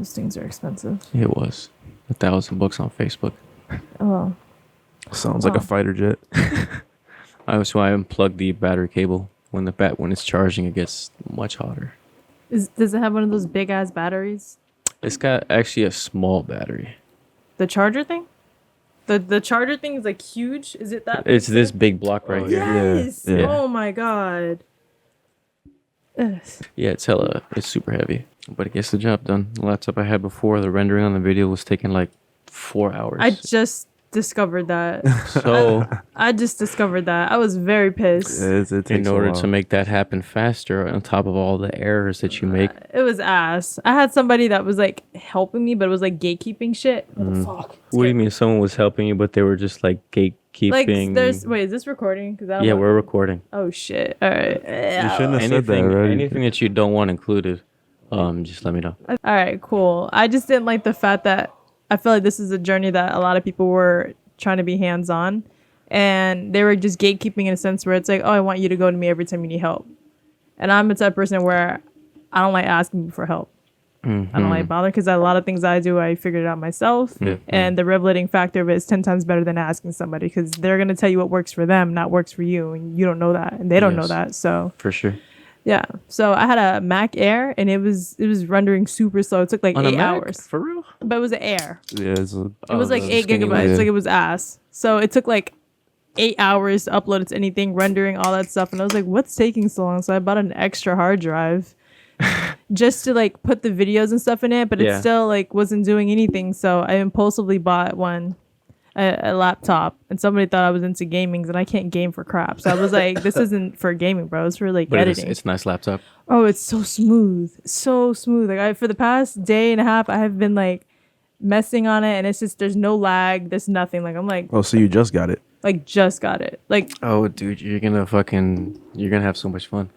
Those things are expensive. It was $1,000 on Facebook. Oh. Sounds like a fighter jet. So I unplugged the battery cable. When it's charging, it gets much hotter. Does it have one of those big ass batteries? It's got actually a small battery. The charger thing? The charger thing is like huge. Is it that? It's this big block right here. Yes. Yeah. Oh my god. Ugh. Yeah, it's super heavy, but it gets the job done. The laptop I had before, the rendering on the video was taking like 4 hours. I just discovered that. So I just discovered that. I was very pissed. It takes in a order while. to make that happen faster, on top of all the errors that you make, It was ass. I had somebody that was like helping me, but it was like gatekeeping shit. What the fuck? what do you mean someone was helping you, but they were just like gatekeeping? Like, wait, is this recording? Cause Yeah, we're recording. Oh shit! All right. You shouldn't have said that, right? Anything that you don't want included, just let me know. All right, cool. I just didn't like the fact that I feel like this is a journey that a lot of people were trying to be hands-on, and they were just gatekeeping in a sense where it's like, oh, I want you to go to me every time you need help. And I'm the type of person where I don't like asking people for help. Mm-hmm. I don't like bother because a lot of things I do, I figured it out myself. Yeah. And the revelating factor of it is 10 times better than asking somebody because they're going to tell you what works for them, not works for you. And you don't know that. And they don't know Yes. that. So, For sure. yeah. So I had a Mac Air and it was rendering super slow. It took like On a 8 Mac? hours. For real? But it was an Air. Yeah, it's It was like the 8 skinny gigabytes. one. Like it was ass. So it took like 8 hours to upload it to anything, rendering all that stuff. And I was like, what's taking so long? So I bought an extra hard drive just to like put the videos and stuff in it. But it Yeah. still like wasn't doing anything. So I impulsively bought a laptop. And somebody thought I was into gaming and I can't game for crap. So I was like, this isn't for gaming, bro. It's for like But editing. it's a nice laptop. Oh, it's so smooth. So smooth. Like for the past day and a half, I have been like messing on it and it's just there's no lag, there's nothing. Like I'm like Oh, so you just got it? just got it. Like Oh, dude, you're gonna have so much fun.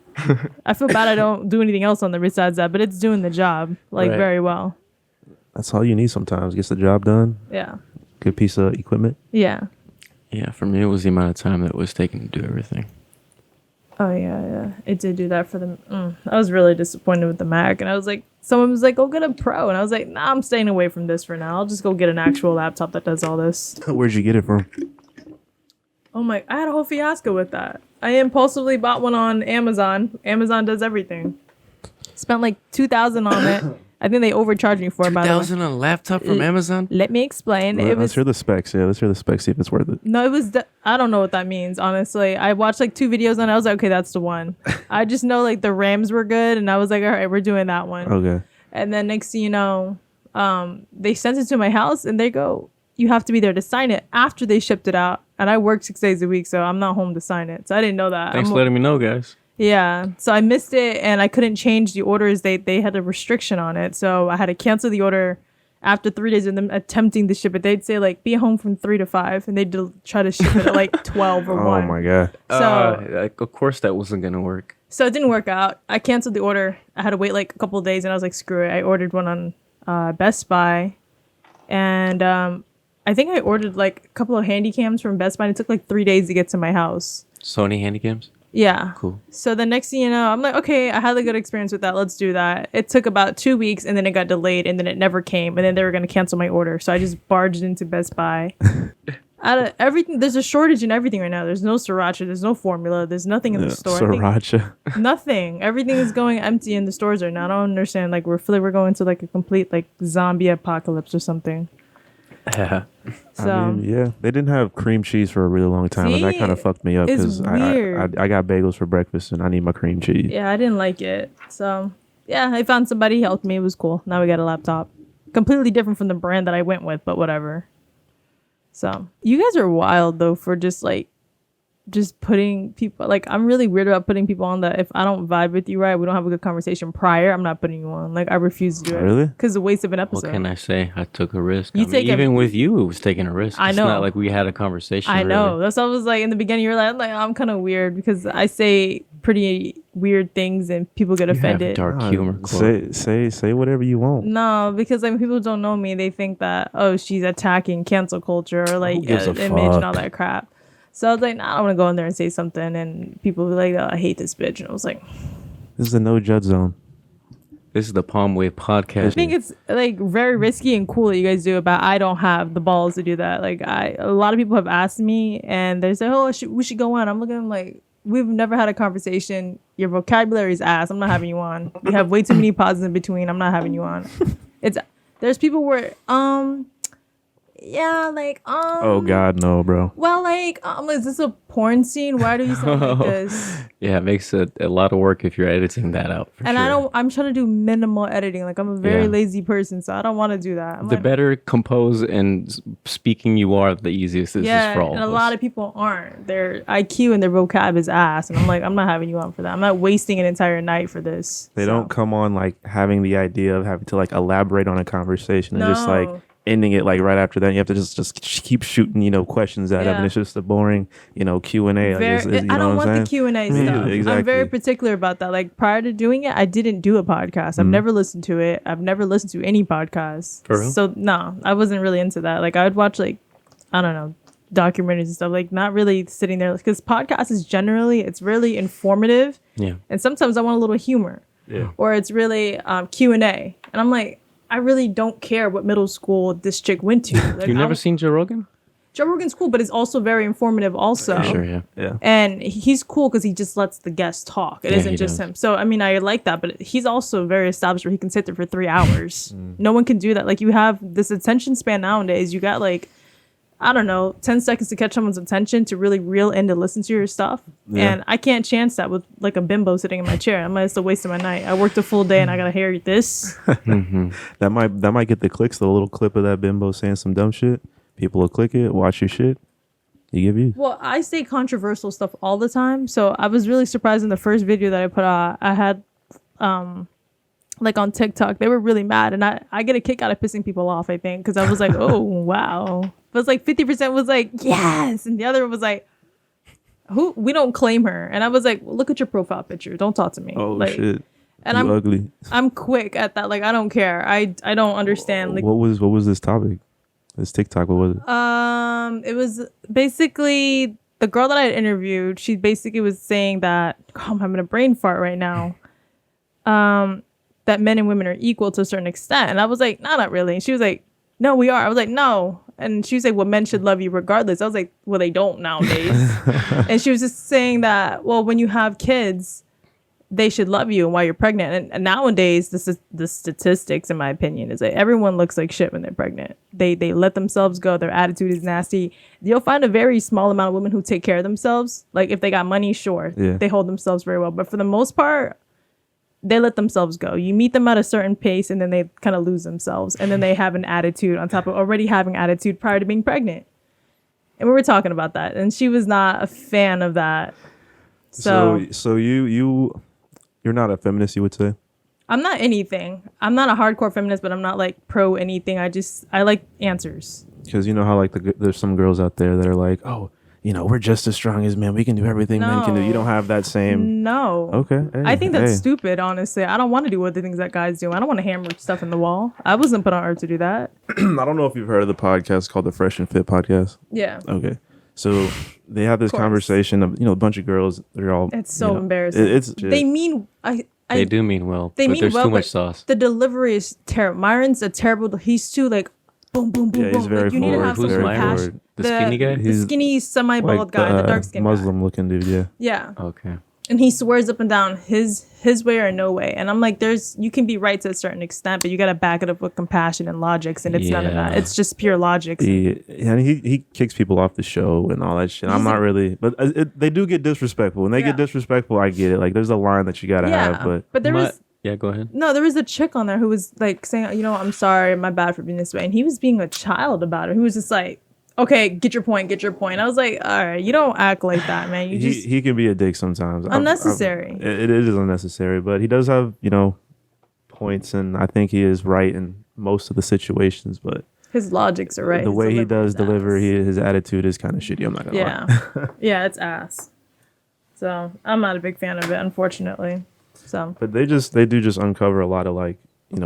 I feel bad I don't do anything else on the besides that, but it's doing the job like Right. very well. That's all you need sometimes. Gets the job done. Yeah. Good piece of equipment. Yeah. Yeah, for me, it was the amount of time that it was taking to do everything. Oh yeah. It did do that for them. I was really disappointed with the Mac, and I was like, someone was like, "Go get a Pro," and I was like, "Nah, I'm staying away from this for now. I'll just go get an actual laptop that does all this." Where'd you get it from? Oh my! I had a whole fiasco with that. I impulsively bought one on Amazon. Amazon does everything. Spent like $2,000 on it. I think they overcharged me for it. By the way. $2,000 on a laptop from Amazon? Let me explain. It Let's was hear the specs. Yeah, let's hear the specs. See if it's worth it. no, it was. I don't know what that means. Honestly, I watched like 2 videos on it. I was like, okay, that's the one. I just know like the RAMs were good, and I was like, all right, we're doing that one. Okay. And then next thing you know, they sent it to my house, and they go, you have to be there to sign it after they shipped it out. And I work 6 days a week, so I'm not home to sign it. So I didn't know that. Thanks for letting me know, guys. Yeah, so I missed it, and I couldn't change the orders. They had a restriction on it, so I had to cancel the order after 3 days of them attempting to ship it. They'd say like, be home from 3 to 5, and they'd try to ship it at like 12 or 1. Oh my god. So Of course that wasn't gonna work. so it didn't work out. I canceled the order. I had to wait like a couple of days, and I was like, screw it. I ordered one on Best Buy, and I think I ordered like a couple of handy cams from Best Buy, and it took like 3 days to get to my house. Sony Handycams? Yeah. Cool. So the next thing you know, I'm like, okay, I had a good experience with that. Let's do that. It took about 2 weeks, and then it got delayed, and then it never came, and then they were going to cancel my order. So I just barged into Best Buy. Out of everything, there's a shortage in everything right now. There's no sriracha. There's no formula. There's nothing in the store. I think Sriracha. nothing. Everything is going empty in the stores right now. I don't understand. Like we're going to like a complete like zombie apocalypse or something. Yeah. So I mean, yeah, they didn't have cream cheese for a really long time, and that See? kind of fucked me up It's because weird. I got bagels for breakfast and I need my cream cheese. yeah, I didn't like it. So yeah, I found somebody helped me. It was cool. Now we got a laptop. Completely different from the brand that I went with, but whatever. So you guys are wild though for just putting people like I'm really weird about putting people on that if I don't vibe with you right, we don't have a good conversation prior, I'm not putting you on. Like I refuse to do it. Really? Because the waste of an What episode. can I say? I took a risk. You I mean, take a- even with you, it was taking a risk. I It's know. not like we had a conversation. I know. really. That's what I was like in the beginning. You're like I'm kind of weird because I say pretty weird things and people get You have offended. dark humor. Chloe. Say whatever you want. No, because like when people don't know me, they think that she's attacking cancel culture or like gives a image and all fuck? that crap. So I was like, nah, I want to go in there and say something, and people be like, oh, I hate this bitch, and I was like, This is a no judge zone. This is the Palm Wave Podcast. I think it's like very risky and cool that you guys do it, but I don't have the balls to do that. Like a lot of people have asked me and they say, oh, we should go on. I'm looking at them like, we've never had a conversation. Your vocabulary is ass. I'm not having you on. You have way too many pauses in between. I'm not having you on. There's people where, yeah, like, Oh God, no, bro. well, like, is this a porn scene? Why do you sound like this? Yeah, it makes a lot of work if you're editing that out. And sure. I'm trying to do minimal editing. Like, I'm a very Yeah. lazy person, so I don't want to do that. The better composed and speaking you are, the easiest this is for all and of a us. lot of people aren't. Their IQ and their vocab is ass. And I'm like, I'm not having you on for that. I'm not wasting an entire night for this. They don't come on like having the idea of having to like elaborate on a conversation and just like No. ending it like right after that. You have to just keep shooting, questions at them, and Yeah. it's just a boring, Q&A. I don't want the Q&A Me stuff. neither, exactly. I'm very particular about that. Like prior to doing it, I didn't do a podcast. I've never listened to it. I've never listened to any podcast. For real? So no, I wasn't really into that. Like I would watch like, I don't know, documentaries and stuff. Like not really sitting there because podcast is generally it's really informative. Yeah. And sometimes I want a little humor. Yeah. Or it's really Q&A. And I'm like, I really don't care what middle school this chick went to. Like, You've never seen Joe Rogan? Joe Rogan's cool, but it's also very informative also. Sure, yeah. Yeah. And he's cool because he just lets the guests talk. It Yeah, isn't he just does. him. So, I mean, I like that, but he's also very established where he can sit there for 3 hours. No one can do that. Like, you have this attention span nowadays. You got, like, I don't know, 10 seconds to catch someone's attention to really reel in to listen to your stuff. Yeah. And I can't chance that with, like, a bimbo sitting in my chair. I might still wasting my night. I worked a full day and I got to hear this. That might get the clicks. The little clip of that bimbo saying some dumb shit. People will click it, watch your shit. You get views. Well, I say controversial stuff all the time. So I was really surprised in the first video that I put out. I had, like on TikTok, they were really mad. And I get a kick out of pissing people off, I think. Because I was like, oh, wow. But it's like 50% was like, yes. And the other was like, we don't claim her. And I was like, well, look at your profile picture. Don't talk to me. Oh like, shit. And You ugly. I'm quick at that. Like, I don't care. I don't understand. Like, What was this topic? This TikTok, what was it? it was basically the girl that I had interviewed. She basically was saying that, oh, I'm having a brain fart right now. That men and women are equal to a certain extent. And I was like, no, not really. And she was like, no, we are. I was like, no. And she was like, well, men should love you regardless. I was like, well, they don't nowadays. And she was just saying that, well, when you have kids, they should love you and while you're pregnant. And nowadays, this is the statistics, in my opinion, is that everyone looks like shit when they're pregnant. They let themselves go. Their attitude is nasty. You'll find a very small amount of women who take care of themselves. Like if they got money, sure, Yeah. they hold themselves very well. But for the most part, they let themselves go. You meet them at a certain pace and then they kind of lose themselves. And then they have an attitude on top of already having attitude prior to being pregnant. And we were talking about that. And she was not a fan of that. So You're not a feminist, you would say? I'm not anything. I'm not a hardcore feminist, but I'm not like pro anything. I like answers. Because you know how like there's some girls out there that are like, oh, we're just as strong as men. We can do everything men can do. You don't have that same. No. Okay. Hey, I think that's hey. stupid, honestly. I don't want to do other things that guys do. I don't want to hammer stuff in the wall. I wasn't put on earth to do that. I don't know if you've heard of the podcast called the Fresh and Fit podcast. Yeah. Okay. So they have this course. conversation of, a bunch of girls. They're all. It's so embarrassing. It's They mean They do mean well, they but mean there's well, too much but sauce. the delivery is terrible. Myron's a terrible. He's too like boom, boom, boom, Yeah, boom. he's very Like, you need to forward. have Who's some Myron? compassion. The skinny guy? The He's skinny semi-bald like guy, the dark skin Muslim looking dude. Yeah. Yeah. Okay. And he swears up and down his way or no way. And I'm like, you can be right to a certain extent, but you got to back it up with compassion and logics. And it's none of that. Yeah. It's just pure logic. And he kicks people off the show and all that shit. I'm not really, but they do get disrespectful. When they get disrespectful, I get it. Like there's a line that you gotta have, but there was Yeah, go ahead. there was a chick on there who was like saying, I'm sorry, my bad for being this way. And he was being a child about it. He was just like, okay, get your point. I was like, all right, you don't act like that, man. You just he can be a dick sometimes. unnecessary. It is unnecessary, but he does have points, and I think he is right in most of the situations. But his logics are right. the His way he delivery does is deliver, ass. his attitude is kind of shitty. I'm not gonna lie. Yeah, it's ass. So I'm not a big fan of it, unfortunately. So But they do just uncover a lot of like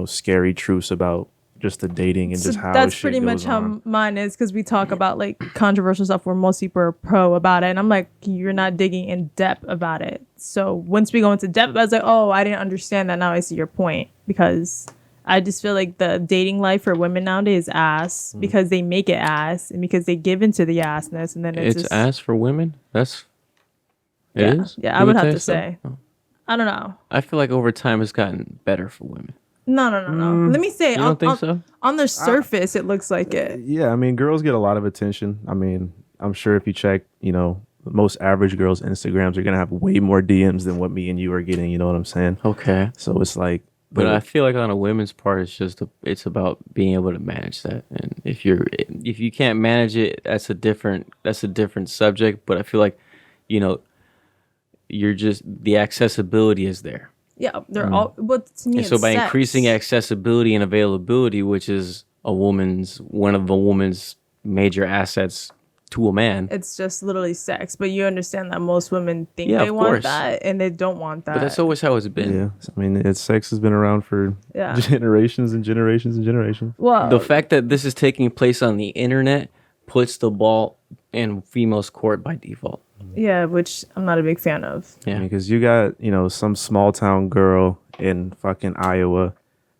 scary truths about just the dating and So just how that's shit pretty much goes on. how mine is, because we talk about like controversial stuff where most people are pro about it, and I'm like, you're not digging in depth about it. So once we go into depth, I was like, oh, I didn't understand that. Now I see your point, because I just feel like the dating life for women nowadays is ass, because they make it ass and because they give into the assness, and then it's It's just, ass for women. It yeah, is. yeah. You I would have say to so? say, Oh. I don't know. I feel like over time it's gotten better for women. No. Let me say, You don't think so? on the surface, it looks like it. Yeah, I mean, girls get a lot of attention. I mean, I'm sure if you check, most average girls' Instagrams are gonna have way more DMs than what me and you are getting. You know what I'm saying? Okay. So it's like, But I feel like on a women's part, it's about being able to manage that. And if you can't manage it, that's a different subject. But I feel like, you're just, the accessibility is there. Yeah, they're all. But to me, And so it's by sex. increasing accessibility and availability, which is one of the woman's major assets to a man. It's just literally sex. But you understand that most women think Yeah, they of want course. that, and they don't want that. But that's always how it's been. yeah, I mean, sex has been around for Yeah. generations and generations and generations. Well, The fact that this is taking place on the internet puts the ball in females' court by default. yeah, which I'm not a big fan of. Yeah. Because you got, some small town girl in fucking Iowa,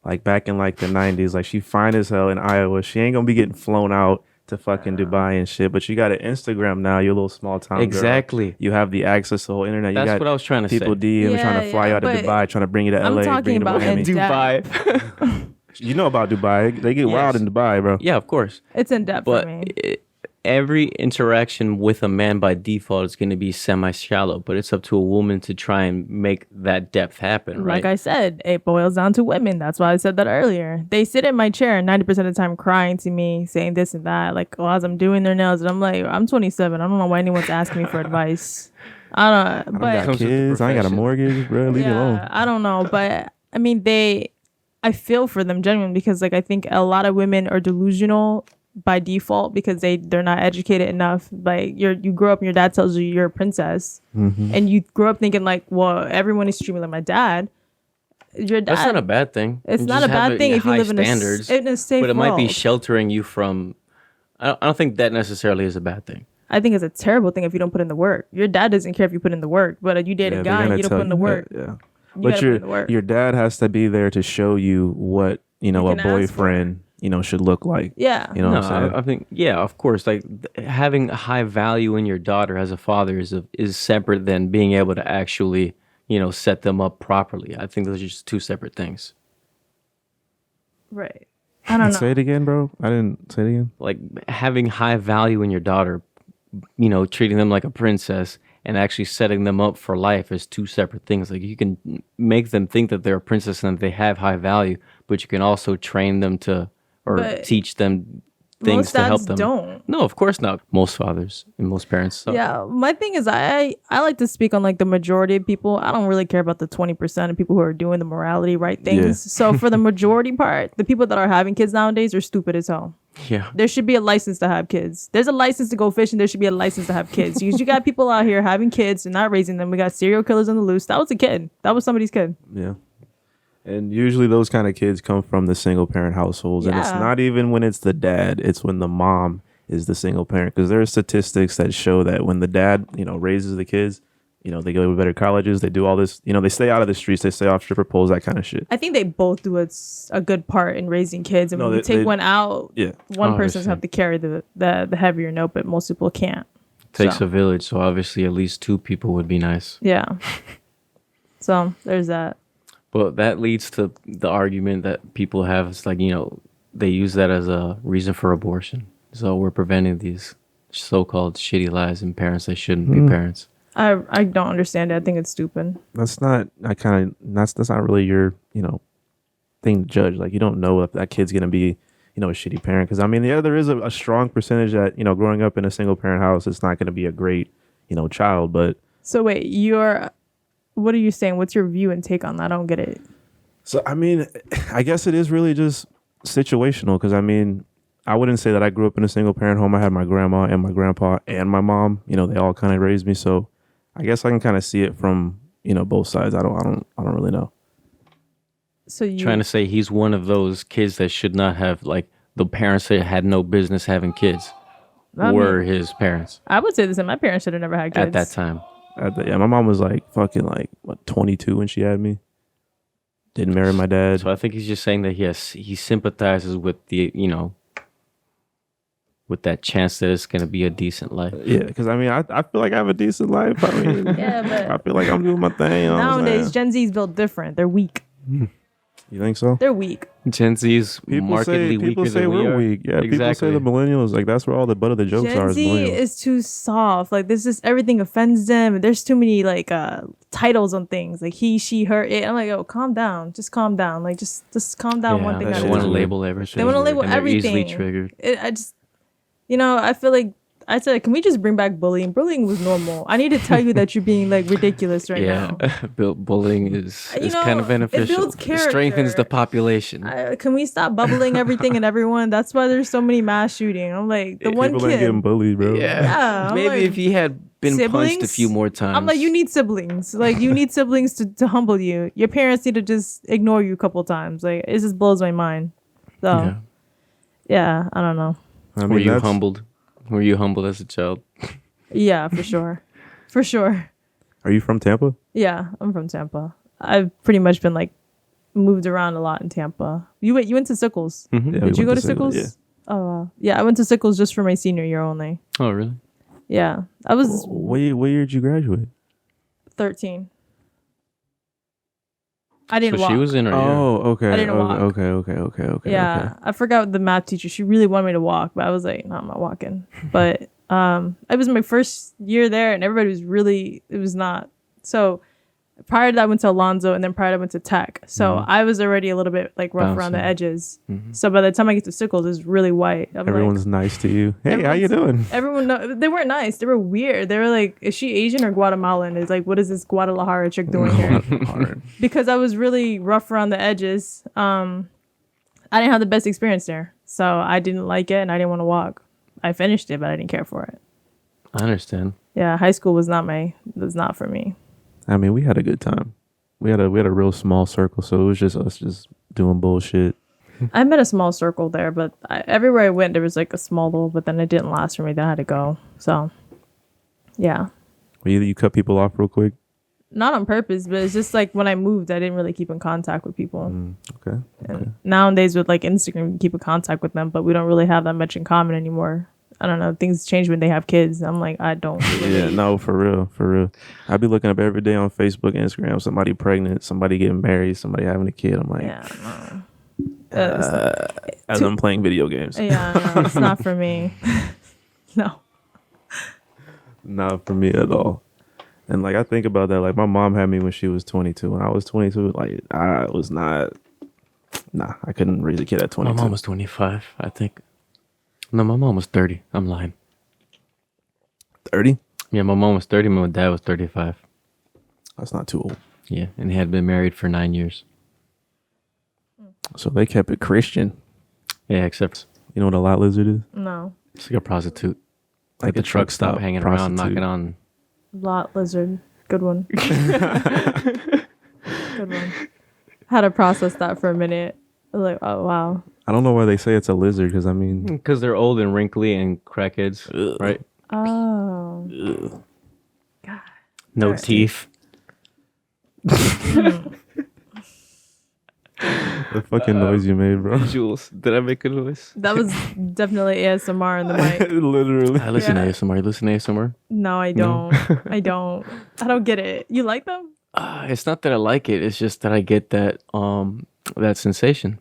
like back in like the 90s, like she fine as hell in Iowa. She ain't gonna be getting flown out to fucking Dubai and shit. But you got an Instagram now, you little small town girl. Exactly. You have the access to the whole internet. That's you got what I was trying to people say. DM trying to fly Yeah, out to but Dubai, trying to bring you to I'm LA, talking bring you to about Miami. in depth. You know about Dubai. They get wild Yes. in Dubai, bro. Yeah, of course. It's in depth But for me. every interaction with a man by default is going to be semi-shallow, but it's up to a woman to try and make that depth happen, right? Like I said, it boils down to women. That's why I said that earlier. They sit in my chair 90% of the time crying to me, saying this and that, like, as I'm doing their nails. And I'm like, I'm 27. I don't know why anyone's asking me for advice. I don't know. I got Comes with the kids. I ain't got a profession. mortgage, bro. Leave me alone. I don't know. But I mean, I feel for them genuinely, because like I think a lot of women are delusional by default because they're not educated enough. Like you grow up and your dad tells you you're a princess, and you grow up thinking like, well, everyone is treating me like my dad. Your dad. That's not a bad thing. It's You not just a have bad thing if you high live standards, in a safe but it might be world. sheltering you from. I don't think that necessarily is a bad thing. I think it's a terrible thing if you don't put in the work. Your dad doesn't care if you put in the work, but you date Yeah, a they're guy and gonna you don't tell put in the you work. that, yeah. You But gotta put in the work. your dad has to be there to show you what, a can ask for. boyfriend, should look like. Yeah. You know No, what I'm saying? I think of course, like having a high value in your daughter as a father is separate than being able to actually, set them up properly. I think those are just two separate things. Right. I don't know. Say it again, bro. I didn't say it again. Like having high value in your daughter, treating them like a princess and actually setting them up for life is two separate things. Like you can make them think that they're a princess and that they have high value, but you can also train them to But teach them things most to help dads them. don't. No, of course not. Most fathers and most parents. So. Yeah, my thing is I like to speak on like the majority of people. I don't really care about the 20% of people who are doing the morality right things. Yeah. So for the majority part, the people that are having kids nowadays are stupid as hell. Yeah. There should be a license to have kids. There's a license to go fishing. There should be a license to have kids. You got people out here having kids and not raising them. We got serial killers on the loose. That was a kid. That was somebody's kid. Yeah. And usually those kind of kids come from the single parent households. And it's Yeah. not even when it's the dad, it's when the mom is the single parent. Because there are statistics that show that when the dad, raises the kids, they go to better colleges, they do all this, they stay out of the streets, they stay off stripper poles, that kind of shit. I think they both do a good part in raising kids. And No, when you they- take one out, Yeah. one person's Obviously. have to carry the heavier note, but most people can't. Takes So. a village, so obviously at least two people would be nice. Yeah. So there's that. But that leads to the argument that people have. It's like, they use that as a reason for abortion. So we're preventing these so-called shitty lives in parents that shouldn't be parents. I don't understand it. I think it's stupid. That's not, that's not really your, thing to judge. Like, you don't know if that kid's going to be, a shitty parent. Because, there is a strong percentage that, growing up in a single parent house, it's not going to be a great, child. But So wait, what are you saying? What's your view and take on that? I don't get it. so, I guess it is really just situational. Because, I wouldn't say that I grew up in a single parent home. I had my grandma and my grandpa and my mom. They all kind of raised me. So I guess I can kind of see it from, both sides. I don't really know. So you trying to say he's one of those kids that should not have, like, the parents that had no business having kids I were mean, his parents I would say the same. My parents should have never had kids at that time. Yeah, my mom was like fucking like what 22 when she had me. Didn't marry my dad. So I think he's just saying that he sympathizes with the, with that chance that it's going to be a decent life. Yeah, because I mean, I feel like I have a decent life. I mean, Yeah, but I feel like I'm doing my thing. You know what I'm nowadays saying? Gen Z's built different. They're weak. You think so? They're weak. Gen Z's markedly people weaker say than we we're are. weak. Yeah, people say Exactly. the millennials, like that's where all the butt of the jokes are. Gen Is Z millennials. is too soft. Like this is everything offends them. There's too many like titles on things like he, she, her, it. I'm like, oh, calm down. Just calm down. Like just calm down. One thing that at a They shit want is to time. weird. label everything. They want to label and they're everything. easily triggered. I just, I feel like I said, can we just bring back bullying? Bullying was normal. I need to tell you that you're being like ridiculous right now. Bullying is You know, kind of it beneficial. builds Strengthens the character. population. Can we stop bubbling everything and everyone? That's why there's so many mass shooting. I'm like the one People ain't getting kid. bullied, bro. Yeah, I'm Maybe like, if he had been punched a siblings? few more times. I'm like, you need siblings. Like you need siblings to humble you. Your parents need to just ignore you a couple times. Like it just blows my mind. So yeah, I don't know. I mean, Were you that's- humbled? Were you humbled as a child? Yeah, for sure, for sure. Are you from Tampa? Yeah, I'm from Tampa. I've pretty much been like moved around a lot in Tampa. You went to Sickles. Mhm. Yeah, Did we you went go to to Sickles? Yeah. Oh wow. Yeah, I went to Sickles just for my senior year only. Oh, really? Yeah, I was What year did you graduate? 13. I didn't So walk. she was in her year. Oh, okay. I didn't walk. Okay. Yeah, I forgot the math teacher. She really wanted me to walk, but I was like, no, I'm not walking. But it was my first year there, and everybody was really. It was not so. Prior to that, I went to Alonzo, and then prior to that, I went to Tech. So I was already a little bit like rough around the Bouncy. edges. So by the time I get to Sickles, it's really white. I'm Everyone's like, nice to you. Hey, how you doing? everyone. No, they weren't nice. They were weird. They were like, is she Asian or Guatemalan? It's like, what is this Guadalajara chick doing here? Hard. Because I was really rough around the edges. I didn't have the best experience there, so I didn't like it, and I didn't want to walk. I finished it, but I didn't care for it. I understand. Yeah, high school was not for me. I mean, we had a good time. We had a real small circle, so it was just us just doing bullshit. I met a small circle there, but everywhere I went, there was like a small little, but then it didn't last for me. Then I had to go. So, yeah. Well, you cut people off real quick. Not on purpose, but it's just like when I moved, I didn't really keep in contact with people. Okay. And nowadays with like Instagram, you keep in contact with them, but we don't really have that much in common anymore. I don't know. Things change when they have kids. I'm like, I don't. Yeah, no, for real. I be looking up every day on Facebook and Instagram, somebody pregnant, somebody getting married, somebody having a kid. I'm like, Yeah, no. as I'm playing video games. Yeah, no, it's not for me. No. Not for me at all. And like I think about that, like my mom had me when she was 22. When I was 22, like I was not. Nah, I couldn't raise a kid at 22. My mom was 25, I think. No, my mom was 30. I'm lying. 30. Yeah, my mom was 30. My dad was 35. That's not too old. Yeah, and he had been married for 9 years. So they kept it Christian. Yeah, except You know what a lot lizard is? No. it's like a prostitute. Like At the truck stop hanging around, prostitute. knocking on. Lot lizard. Good one. Good one. Had to process that for a minute. I was like, oh, wow. I don't know why they say it's a lizard because I mean, Because they're old and wrinkly and crackheads, right? Oh. No Alright. teeth. the fucking noise you made, bro. Jules, did I make a noise? That was definitely ASMR in the mic. Literally. I listen Yeah. to ASMR. You listen to ASMR? No, I don't. I don't get it. You like them? It's not that I like it. It's just that I get that that sensation.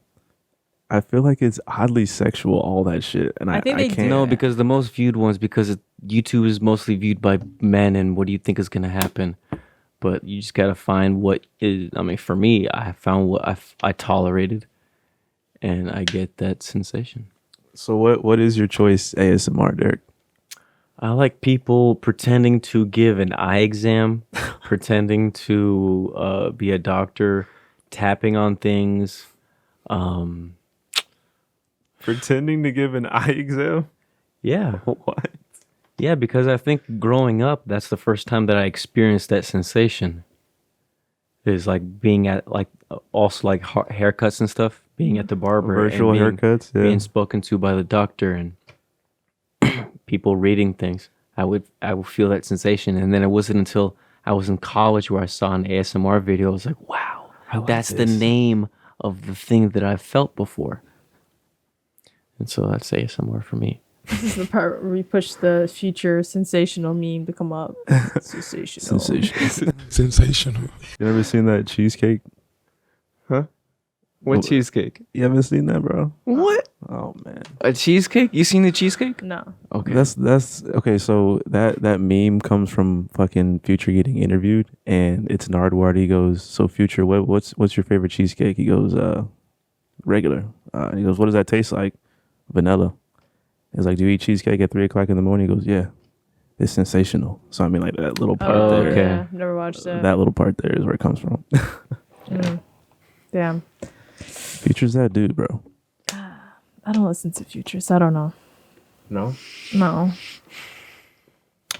I feel like it's oddly sexual, all that shit, and I I think they can't. No, because the most viewed ones, because YouTube is mostly viewed by men, and what do you think is going to happen? But you just got to find what is, I mean, for me, I found what I tolerated, and I get that sensation. So what is your choice ASMR, Derek? I like people pretending to give an eye exam, pretending to be a doctor, tapping on things. Pretending to give an eye exam? Yeah. What? Yeah, because I think growing up, that's the first time that I experienced that sensation. is like being at like also like haircuts and stuff, being at the barber, Virtual and haircuts, yeah. being spoken to by the doctor, and people reading things. I would feel that sensation, and then it wasn't until I was in college where I saw an ASMR video. I was like, wow, that's the name of the thing that I've felt before. And so that's ASMR for me. This is the part where we push the future sensational meme to come up. Sensational. Sensational. You ever seen that cheesecake? What cheesecake? You haven't seen that, bro? What? Oh man, A cheesecake? You seen the cheesecake? No. Okay. that's okay. So that meme comes from fucking Future getting interviewed, and it's Nardwuar. He goes, "So Future, what's your favorite cheesecake?" He goes, "Regular." He goes, "What does that taste like?" Vanilla. He's like, "Do you eat cheesecake at 3:00 in the morning?" He goes, "Yeah." It's sensational. So I mean, like that little part Oh, there. okay. yeah. Never watched it. That little part there is where it comes from. Damn. Future's that dude, bro. I don't listen to Future, so I don't know. No. No.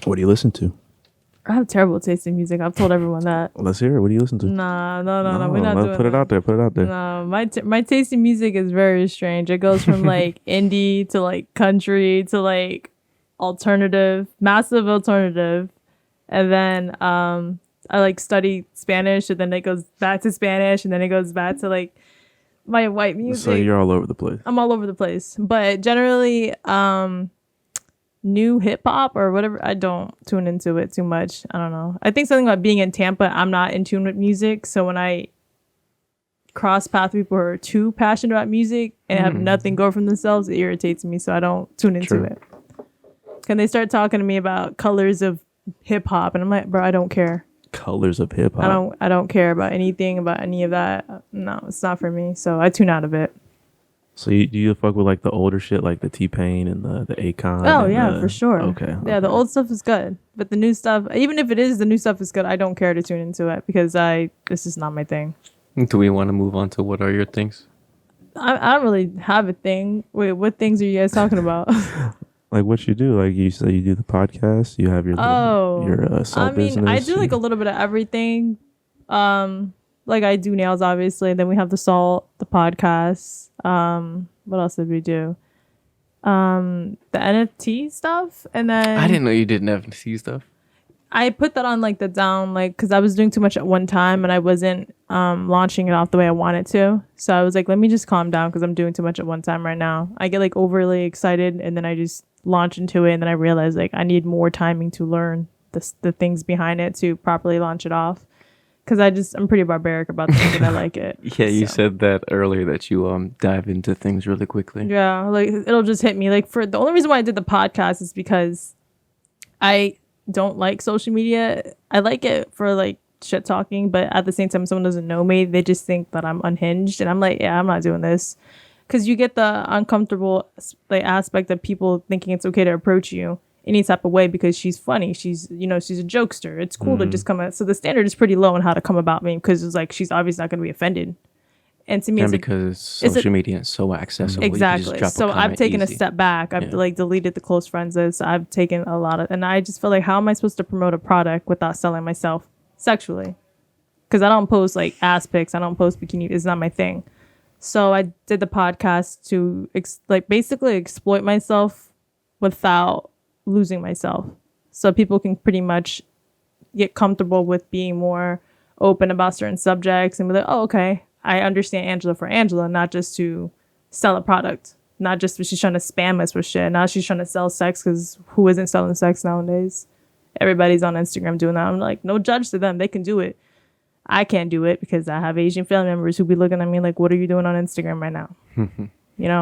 What do you listen to? I have terrible taste in music. I've told everyone that. Let's hear it. What do you listen to? Nah, no. We're not doing Put it that. out there. Put it out there. No, my taste in music is very strange. It goes from like indie to like country to like alternative, massive alternative, and then I like study Spanish, and then it goes back to Spanish, and then it goes back to like my white music. So you're all over the place. I'm all over the place, but generally, new hip hop or whatever. I don't tune into it too much. I don't know. I think something about being in Tampa, I'm not in tune with music, so when I cross paths with people who are too passionate about music and have nothing go from themselves, it irritates me, so I don't tune into True. it. Can they start talking to me about colors of hip hop, and I'm like, bro, I don't care. Colors of hip hop. I don't care about anything about any of that. No, it's not for me. So I tune out of it. So do you fuck with like the older shit, like the T-Pain and the Akon? Oh and yeah, for sure. Okay. Yeah, the old stuff is good, but the new stuff, even if it is the new stuff is good, I don't care to tune into it because this is not my thing. Do we want to move on to what are your things? I don't really have a thing. Wait, what things are you guys talking about? Like what you do? Like you say you do the podcast. You have your salt business. I do like a little bit of everything. Like I do nails, obviously. Then we have the salt, the podcast. What else did we do? The NFT stuff, and then I didn't know you did NFT stuff. I put that on like the down, like because I was doing too much at one time and I wasn't launching it off the way I wanted to. So I was like, let me just calm down because I'm doing too much at one time right now. I get like overly excited and then I just launch into it, and then I realize like I need more timing to learn the things behind it to properly launch it off. Because I'm pretty barbaric about things and I like it. Yeah, you said that earlier that you dive into things really quickly. Yeah, like it'll just hit me. Like for the only reason why I did the podcast is because I don't like social media. I like it for like shit talking, but at the same time, someone doesn't know me, they just think that I'm unhinged, and I'm like, yeah, I'm not doing this. Because you get the uncomfortable like aspect of people thinking it's okay to approach you any type of way because she's funny. She's a jokester. It's cool to just come out. So the standard is pretty low on how to come about me because it's like she's obviously not going to be offended. And to me, And it's because social media is so accessible. You can just exactly. drop a So I've comment taken easy. a step back. I've like deleted the close friends list. I've taken a lot of, and I just feel like, how am I supposed to promote a product without selling myself sexually? Because I don't post like ass pics. I don't post bikini. It's not my thing. So I did the podcast to basically exploit myself without losing myself, so people can pretty much get comfortable with being more open about certain subjects and be like, oh, okay, I understand Angela for Angela, not just to sell a product, not just she's trying to spam us with shit. Now she's trying to sell sex, because who isn't selling sex nowadays? Everybody's on Instagram doing that. I'm like, no judge to them. They can do it. I can't do it because I have Asian family members who be looking at me like, what are you doing on Instagram right now?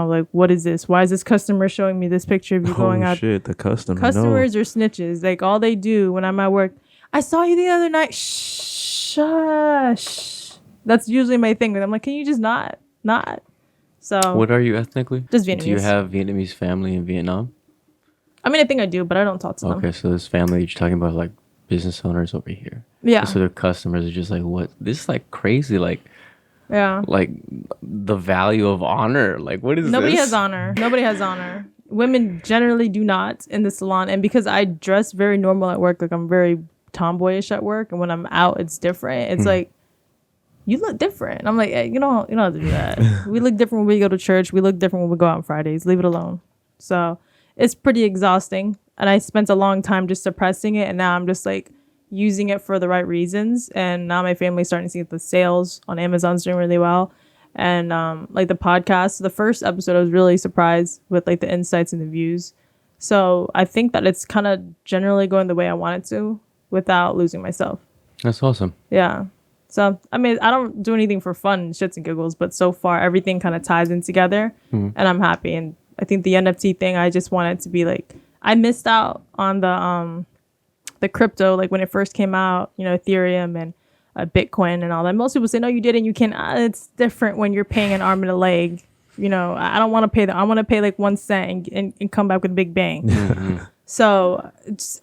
Like, what is this? Why is this customer showing me this picture of you going out? Shit, the customer. Customers are snitches. Like, all they do when I'm at work, I saw you the other night. Shush. That's usually my thing. I'm like, can you just not? So. What are you ethnically? Just Vietnamese. Do you have Vietnamese family in Vietnam? I mean, I think I do, but I don't talk to them. Okay, so this family you're talking about, like business owners over here. Yeah. So their customers are just like, what? This is like crazy. Like the value of honor. Like, what is Nobody this? has honor. Nobody has honor. Women generally do not in the salon. And because I dress very normal at work, like I'm very tomboyish at work, and when I'm out, it's different. It's like you look different. I'm like, hey, you don't have to do that. We look different when we go to church. We look different when we go out on Fridays. Leave it alone. So it's pretty exhausting. And I spent a long time just suppressing it. And now I'm just like using it for the right reasons. And now my family's starting to see the sales on Amazon's doing really well. And like the podcast, the first episode, I was really surprised with like the insights and the views. So I think that it's kind of generally going the way I want it to without losing myself. That's awesome. Yeah. So, I mean, I don't do anything for fun, shits and giggles, but so far everything kind of ties in together and I'm happy. And I think the NFT thing, I just want it to be like, I missed out on the crypto, like when it first came out, Ethereum and Bitcoin and all that. Most people say, no, you didn't. You can. It's different when you're paying an arm and a leg. I don't want to pay I want to pay like 1 cent and come back with a big bang. So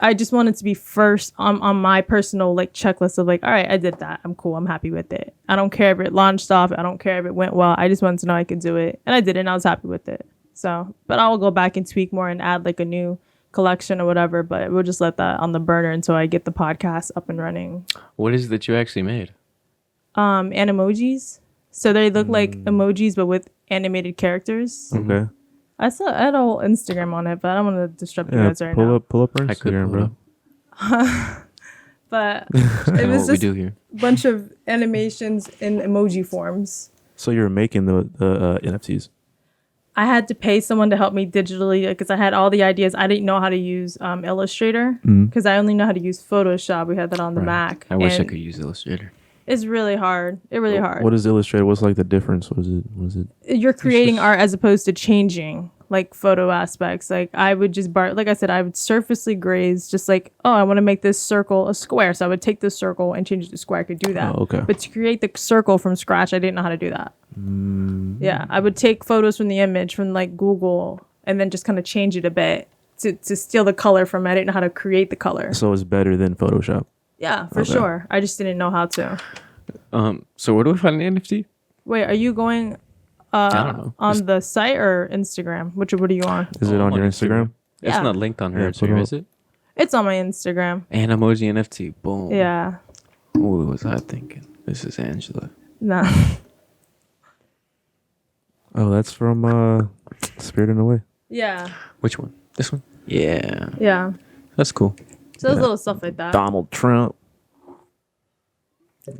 I just want it to be first on my personal like checklist of like, all right, I did that. I'm cool. I'm happy with it. I don't care if it launched off. I don't care if it went well. I just wanted to know I could do it. And I did it and I was happy with it. So, but I'll go back and tweak more and add like a new collection or whatever. But we'll just let that on the burner until I get the podcast up and running. What is it that you actually made? Animojis. So they look like emojis, but with animated characters. Okay. I had a whole Instagram on it, but I don't want to disrupt you guys right now. Pull up our I could Instagram, pull it bro. up. But That's it kinda was what we just do here. a bunch of animations in emoji forms. So you're making the NFTs. I had to pay someone to help me digitally because I had all the ideas. I didn't know how to use Illustrator because I only know how to use Photoshop. We had that on the Mac. I wish I and could use Illustrator. It's really hard. What is Illustrator? What's like the difference? What is it? You're creating art as opposed to changing like photo aspects. Like I would just like I said, I would surfacely graze just like, oh, I want to make this circle a square. So I would take this circle and change it to square. I could do that. Oh, okay. But to create the circle from scratch, I didn't know how to do that. Yeah, I would take photos from the image from like Google and then just kind of change it a bit to steal the color from it. I didn't know how to create the color. So it's better than Photoshop. Yeah, for sure. I just didn't know how to. So where do we find an NFT? Wait, are you going I don't know. on the site or Instagram? What are you on? Is it on on your Instagram. Instagram? It's Yeah. not linked on her Yeah, put Instagram, it is it? It's on my Instagram. Animoji NFT. Boom. Yeah. What was I thinking? This is Angela. No. Oh, that's from Spirited Away. Yeah. Which one? This one? Yeah. Yeah. That's cool. So there's little stuff like that. Donald Trump.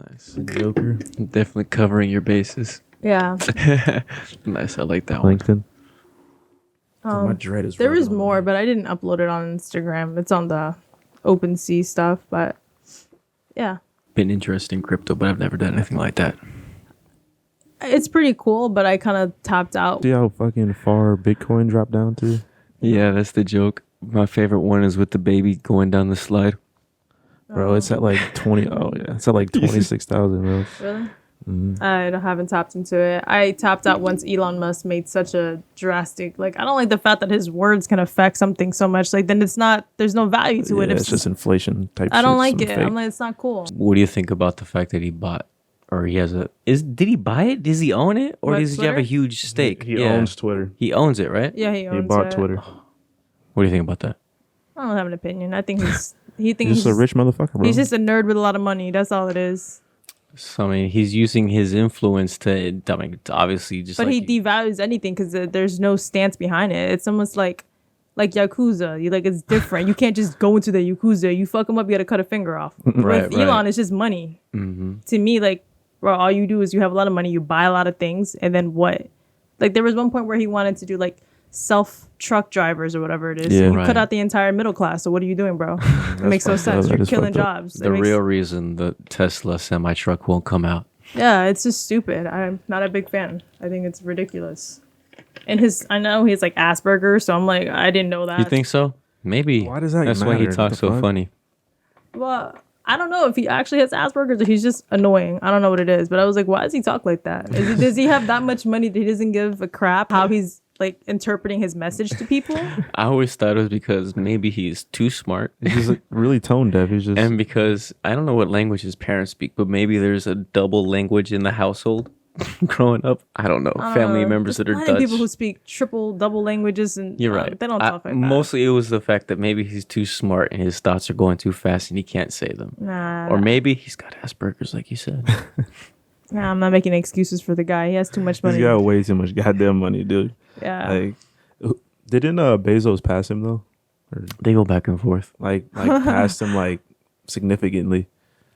Nice. Joker. Definitely covering your bases. Yeah. Nice. I like that one. Plankton. My dread is There rubbing is on more, me. but I didn't upload it on Instagram. It's on the OpenSea stuff, but yeah. Been interested in crypto, but I've never done anything like that. It's pretty cool, but I kind of tapped out. See how fucking far Bitcoin dropped down to? Yeah, that's the joke. My favorite one is with the baby going down the slide. Bro, it's at like 20. Oh, yeah. It's at like 26,000, bro. Really? Haven't tapped into it. I tapped out once Elon Musk made such a drastic, like, I don't like the fact that his words can affect something so much. Like, then there's no value to it. Yeah, If it's just inflation type I don't shit, like some it. fake. I'm like, it's not cool. What do you think about the fact that he bought, or he has did he buy it? Does he own it? Or What, does he have a Twitter? huge stake? He Yeah. owns Twitter. He owns it, right? Yeah, he He owns bought it. Twitter. What do you think about that? I don't have an opinion. I think he thinks He's just a rich motherfucker, bro. he's just a nerd with a lot of money. That's all it is. So, I mean, he's using his influence to, I mean, obviously just But like... he devalues anything because there's no stance behind it. It's almost like Yakuza. It's different. You can't just go into the Yakuza. You fuck them up, you got to cut a finger off. Right, With Elon, right. it's just money. To me, like, bro, all you do is you have a lot of money, you buy a lot of things, and then what? Like, there was one point where he wanted to do, like, self-truck drivers or whatever it is. Yeah. You Right. cut out the entire middle class. So what are you doing, bro? It makes no fucked up. sense. That You're is killing fucked up. jobs. The real reason the Tesla semi-truck won't come out. Yeah, it's just stupid. I'm not a big fan. I think it's ridiculous. And I know he's like Asperger's, so I'm like, I didn't know that. You think so? Maybe. Why does that That's why he matter? talks What so the fuck? funny. Well, I don't know if he actually has Asperger's or he's just annoying. I don't know what it is, but I was like, why does he talk like that? Does he have that much money that he doesn't give a crap how he's like interpreting his message to people? I always thought it was because maybe he's too smart. He's just like really tone deaf. He's just And because I don't know what language his parents speak, but maybe there's a double language in the household growing up. I don't know. Family members that are Plenty of Dutch. people who speak double languages and You're right. they don't talk like that. Mostly it was the fact that maybe he's too smart and his thoughts are going too fast and he can't say them. Nah. Or maybe he's got Asperger's, like you said. Nah, I'm not making excuses for the guy. He has too much He's money. got way too much goddamn money, dude. Yeah. Like, didn't Bezos pass him though? Or They go back and forth. like passed him like significantly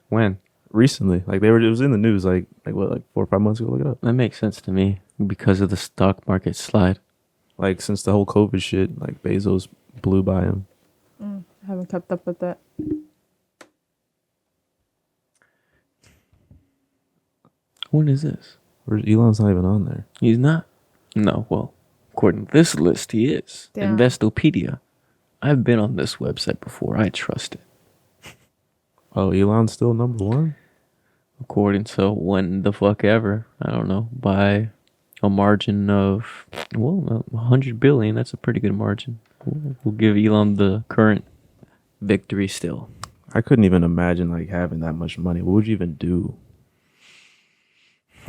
When? recently. Like it was in the news like what, like 4 or 5 months ago. Look it up. That makes sense to me because of the stock market slide. Like since the whole COVID shit, like Bezos blew by him. I haven't kept up with that. When is this? Where's Elon's not even on there. He's not? No, well, according to this list, he is. Damn. Investopedia. I've been on this website before. I trust it. Oh, Elon's still number one? According to when the fuck ever. I don't know. By a margin of, well, 100 billion. That's a pretty good margin. We'll give Elon the current victory still. I couldn't even imagine like having that much money. What would you even do?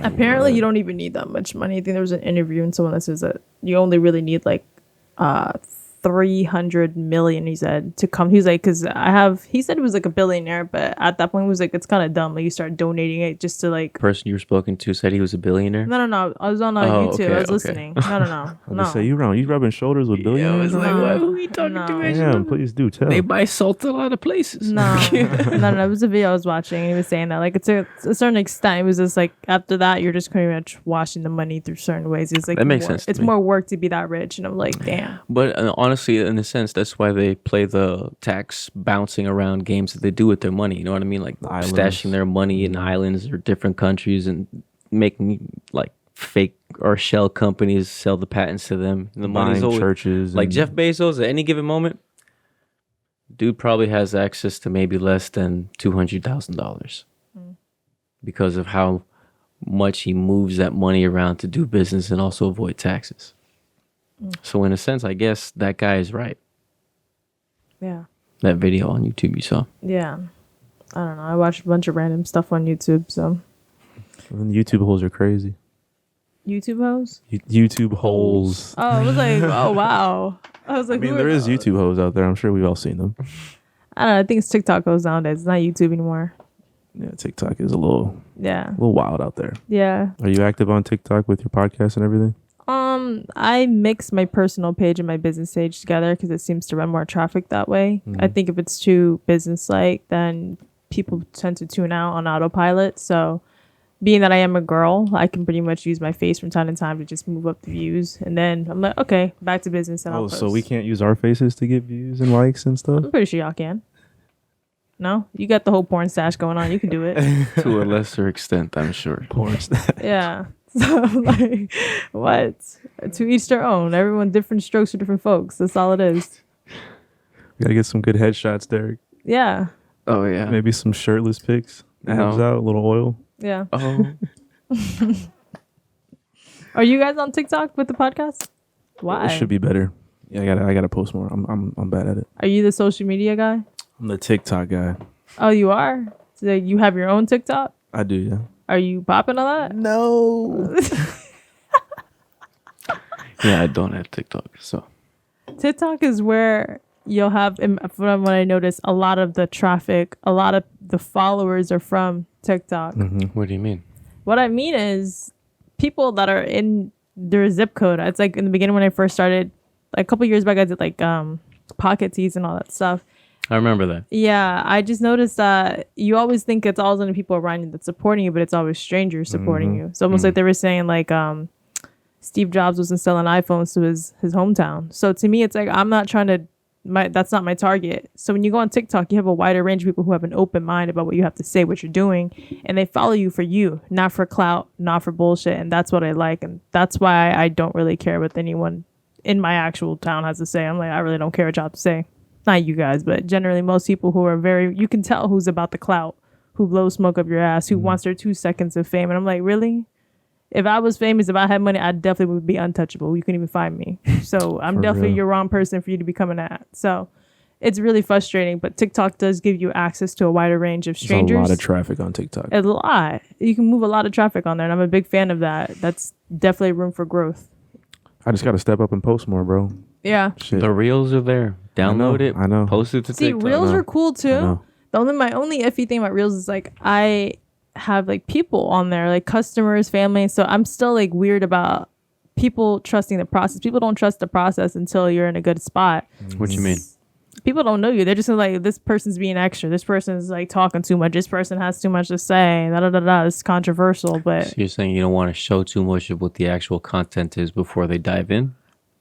Apparently, you don't even need that much money. I think there was an interview and someone that says that you only really need like 300 million. He said to come. He's like, because he said he was like a billionaire, but at that point, he was like, it's kind of dumb. Like you start donating it just to like. Person you were spoken to said he was a billionaire. No. I was on Oh, YouTube. okay, I was okay. listening. No. They say you rubbing shoulders with billionaires? No. we talking No. Damn, please do tell. They buy salt a lot of places. No. It was a video I was watching, and he was saying that like it's a certain extent. It was just like after that, you're just pretty much washing the money through certain ways. It's like That makes more, sense to It's me. more work to be that rich, and I'm like, damn. But honestly, in a sense, that's why they play the tax bouncing around games that they do with their money. You know what I mean? Like Islands. stashing their money in islands or different countries and making like fake or shell companies sell the patents to them. And the money's Buying always churches. like and- Jeff Bezos at any given moment. Dude probably has access to maybe less than $200,000 because of how much he moves that money around to do business and also avoid taxes. So in a sense, I guess that guy is right. Yeah. That video on YouTube you saw. Yeah. I don't know. I watched a bunch of random stuff on YouTube. So And YouTube holes are crazy. YouTube hoes. YouTube holes. Oh, I was like, oh wow. I was like, I mean, who there are is those? YouTube hoes out there. I'm sure we've all seen them. I don't know. I think it's TikTok hoes nowadays. It's not YouTube anymore. Yeah, TikTok is a little Yeah. wild out there. Yeah. Are you active on TikTok with your podcast and everything? I mix my personal page and my business page together because it seems to run more traffic that way. I think if it's too business-like, then people tend to tune out on autopilot. So being that I am a girl, I can pretty much use my face from time to time to just move up the views. And then I'm like, okay, back to business. And I'll Oh, post. so we can't use our faces to get views and likes and stuff? I'm pretty sure y'all can. No? You got the whole porn stash going on. You can do it. To a lesser extent, I'm sure. Porn stuff. Yeah. So like, what? To each their own. Everyone different strokes for different folks. That's all it is. We gotta get some good headshots, Derek. Yeah. Oh, yeah. Maybe some shirtless pics. Abs No. out, a little oil. Yeah. Oh, Are you guys on TikTok with the podcast? Why? It should be better. Yeah, I gotta post more. I'm bad at it. Are you the social media guy? I'm the TikTok guy. Oh, you are? So you have your own TikTok? I do, yeah. Are you popping on that? No. yeah, I don't have TikTok, so. TikTok is where you'll have, from what I noticed, a lot of the traffic, a lot of the followers are from TikTok. What do you mean? What I mean is people that are in their zip code. It's like in the beginning when I first started, like a couple years back, I did like pocket tees and all that stuff. I remember that. Yeah, I just noticed that you always think it's all the people around you that's supporting you, but it's always strangers supporting you. It's almost like they were saying like Steve Jobs wasn't selling iPhones to his hometown. So to me, it's like I'm not trying to. That's not my target. So when you go on TikTok, you have a wider range of people who have an open mind about what you have to say, what you're doing, and they follow you for you, not for clout, not for bullshit. And that's what I like, and that's why I don't really care what anyone in my actual town has to say. I'm like, I really don't care what you have to say. Not you guys, but generally most people who are you can tell who's about the clout, who blows smoke up your ass, who wants their 2 seconds of fame. And I'm like, really? If I was famous, if I had money, I definitely would be untouchable. You couldn't even find me. So I'm For definitely real. your wrong person for you to be coming at. So it's really frustrating, but TikTok does give you access to a wider range of strangers. There's a lot of traffic on TikTok. A lot. You can move a lot of traffic on there, and I'm a big fan of that. That's definitely room for growth. I just gotta step up and post more, bro. Yeah. Shit. The reels are there. Download it. I know. Post it to See, TikTok. reels know. are cool I too. know. My only iffy thing about reels is like I have like people on there, like customers, family. So I'm still like weird about people trusting the process. People don't trust the process until you're in a good spot. What you mean? People don't know you. They're just like, this person's being extra. This person's like talking too much. This person has too much to say. Da da da da. It's controversial, but So you're saying you don't want to show too much of what the actual content is before they dive in?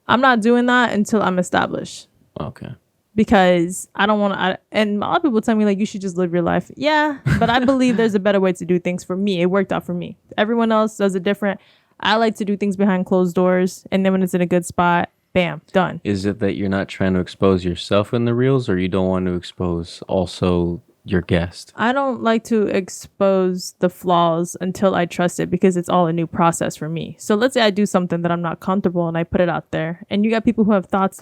I'm not doing that until I'm established. Okay. Because I don't want to, and a lot of people tell me like, you should just live your life. Yeah, but I believe there's a better way to do things for me. It worked out for me. Everyone else does it different. I like to do things behind closed doors, and then when it's in a good spot, bam, done. Is it that you're not trying to expose yourself in the reels, or you don't want to expose also your guest? I don't like to expose the flaws until I trust it, because it's all a new process for me. So let's say I do something that I'm not comfortable and I put it out there, and you got people who have thoughts,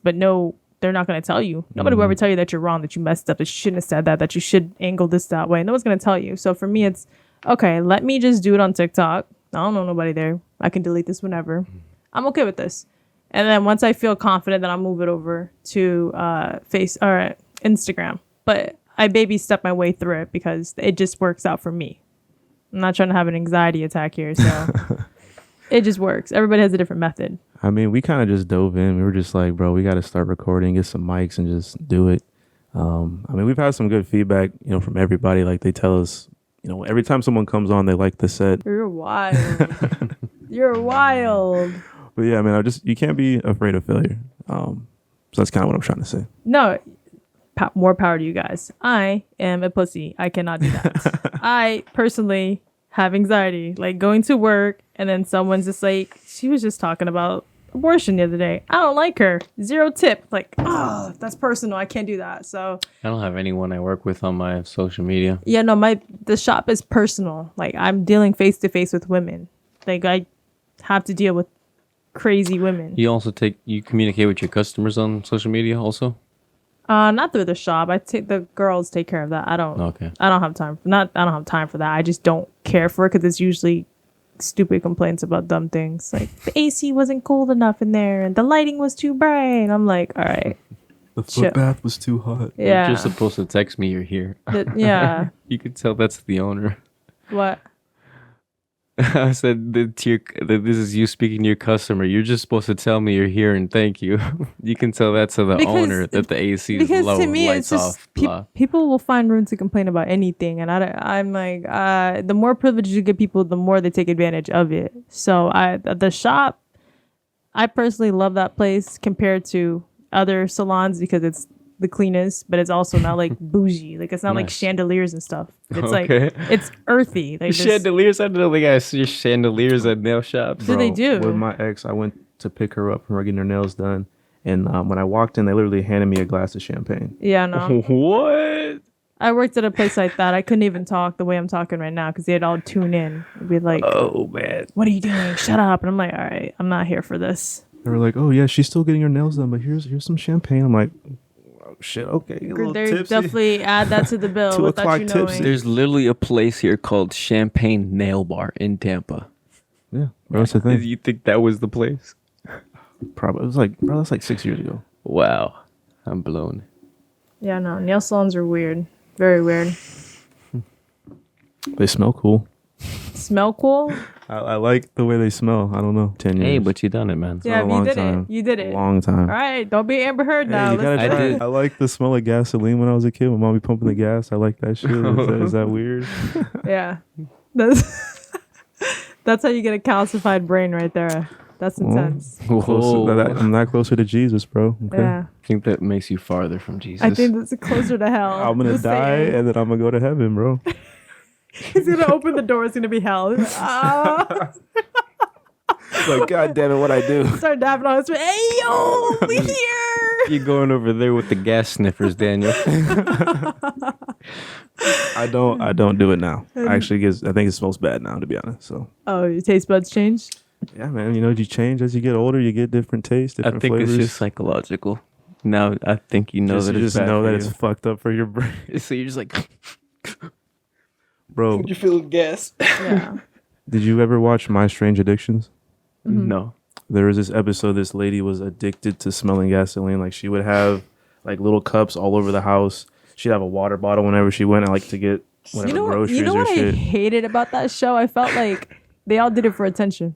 but no, they're not going to tell you. Nobody will ever tell you that you're wrong, that you messed up, that you shouldn't have said that you should angle this that way. No one's going to tell you. So for me, it's, okay, let me just do it on TikTok. I don't know nobody there. I can delete this whenever. I'm okay with this. And then once I feel confident, then I'll move it over to Instagram. But I baby step my way through it because it just works out for me. I'm not trying to have an anxiety attack here, so it just works. Everybody has a different method. I mean, we kind of just dove in. We were just like, bro, we got to start recording, get some mics, and just do it. I mean, we've had some good feedback, from everybody. Like, they tell us, every time someone comes on, they like the set. You're wild. You're wild. But yeah, I mean, you can't be afraid of failure. So that's kind of what I'm trying to say. No, more power to you guys. I am a pussy. I cannot do that. I personally have anxiety, like going to work and then someone's just like, she was just talking about abortion the other day. I don't like her. 0 tip. Like, oh, that's personal. I can't do that. So I don't have anyone I work with on my social media. yeah, no, the shop is personal. Like, I'm dealing face to face with women. Like, I have to deal with crazy women. You communicate with your customers on social media also? Not through the shop. The girls take care of that. I don't. Okay. I don't have time. I don't have time for that. I just don't care for it because it's usually stupid complaints about dumb things like the AC wasn't cold enough in there and the lighting was too bright. And I'm like, all right. The Chill. foot bath was too hot. Yeah. You're just supposed to text me you're here. Yeah. You could tell that's the owner. What? I said that this is you speaking to your customer. You're just supposed to tell me you're here and thank you. You can tell that to the owner that the AC is because low, to me lights it's just off. Blah. people will find room to complain about anything, and I'm like, the more privilege you give people, the more they take advantage of it. So the shop, I personally love that place compared to other salons because it's the cleanest, but it's also not like bougie. Like, it's not like Nice. chandeliers and stuff. It's Okay. like, it's earthy. Like, Chandeliers? I don't know they got chandeliers at nail shops. Do they do? With my ex, I went to pick her up from her getting her nails done. And when I walked in, they literally handed me a glass of champagne. Yeah, no. What? I worked at a place like that. I couldn't even talk the way I'm talking right now because they'd all tune in and be like, Oh, man. what are you doing? Shut up. And I'm like, all right, I'm not here for this. They were like, oh, yeah, she's still getting her nails done, but here's some champagne. I'm like, oh, shit, okay. A little They tipsy. definitely add that to the bill 2 without o'clock you tipsy. knowing. There's literally a place here called Champagne Nail Bar in Tampa. Yeah, bro, that's the thing. You think that was the place? Probably. It was like, bro, that's like 6 years ago. Wow. I'm blown. Yeah, no, nail salons are weird. Very weird. They smell cool. Smell cool? I like the way they smell. I don't know. 10 years. Hey, but you done it, man. Yeah, a you long did time. it. You did it. A long time. All right, don't be Amber Heard now. Hey, you gotta Let's I try. did. I like the smell of gasoline when I was a kid. When mommy pumping the gas, I like that shit. Is that weird? Yeah. That's how you get a calcified brain right there. That's intense. I'm not closer to Jesus, bro. Okay. Yeah. I think that makes you farther from Jesus. I think that's closer to hell. I'm gonna Just die saying. and then I'm gonna go to heaven, bro. He's gonna open the door. It's gonna be hell. Ah. Like, God damn it, what I do? Start dapping on his face. Hey yo, we here. You're going over there with the gas sniffers, Daniel. I don't do it now. I think it smells bad now, to be honest. So Oh, your taste buds changed? yeah, man. You change as you get older. You get different tastes, I different think flavors. it's just psychological. Now I think you know that you it's just bad know for that it's you. fucked up for your brain, So you're just like, bro. you feel gas? Yeah. Did you ever watch My Strange Addictions? No. There was this episode. This lady was addicted to smelling gasoline. Like, she would have like little cups all over the house. She'd have a water bottle whenever she went. I like to get whatever You groceries know or what I shit. hated about that show? I felt like they all did it for attention.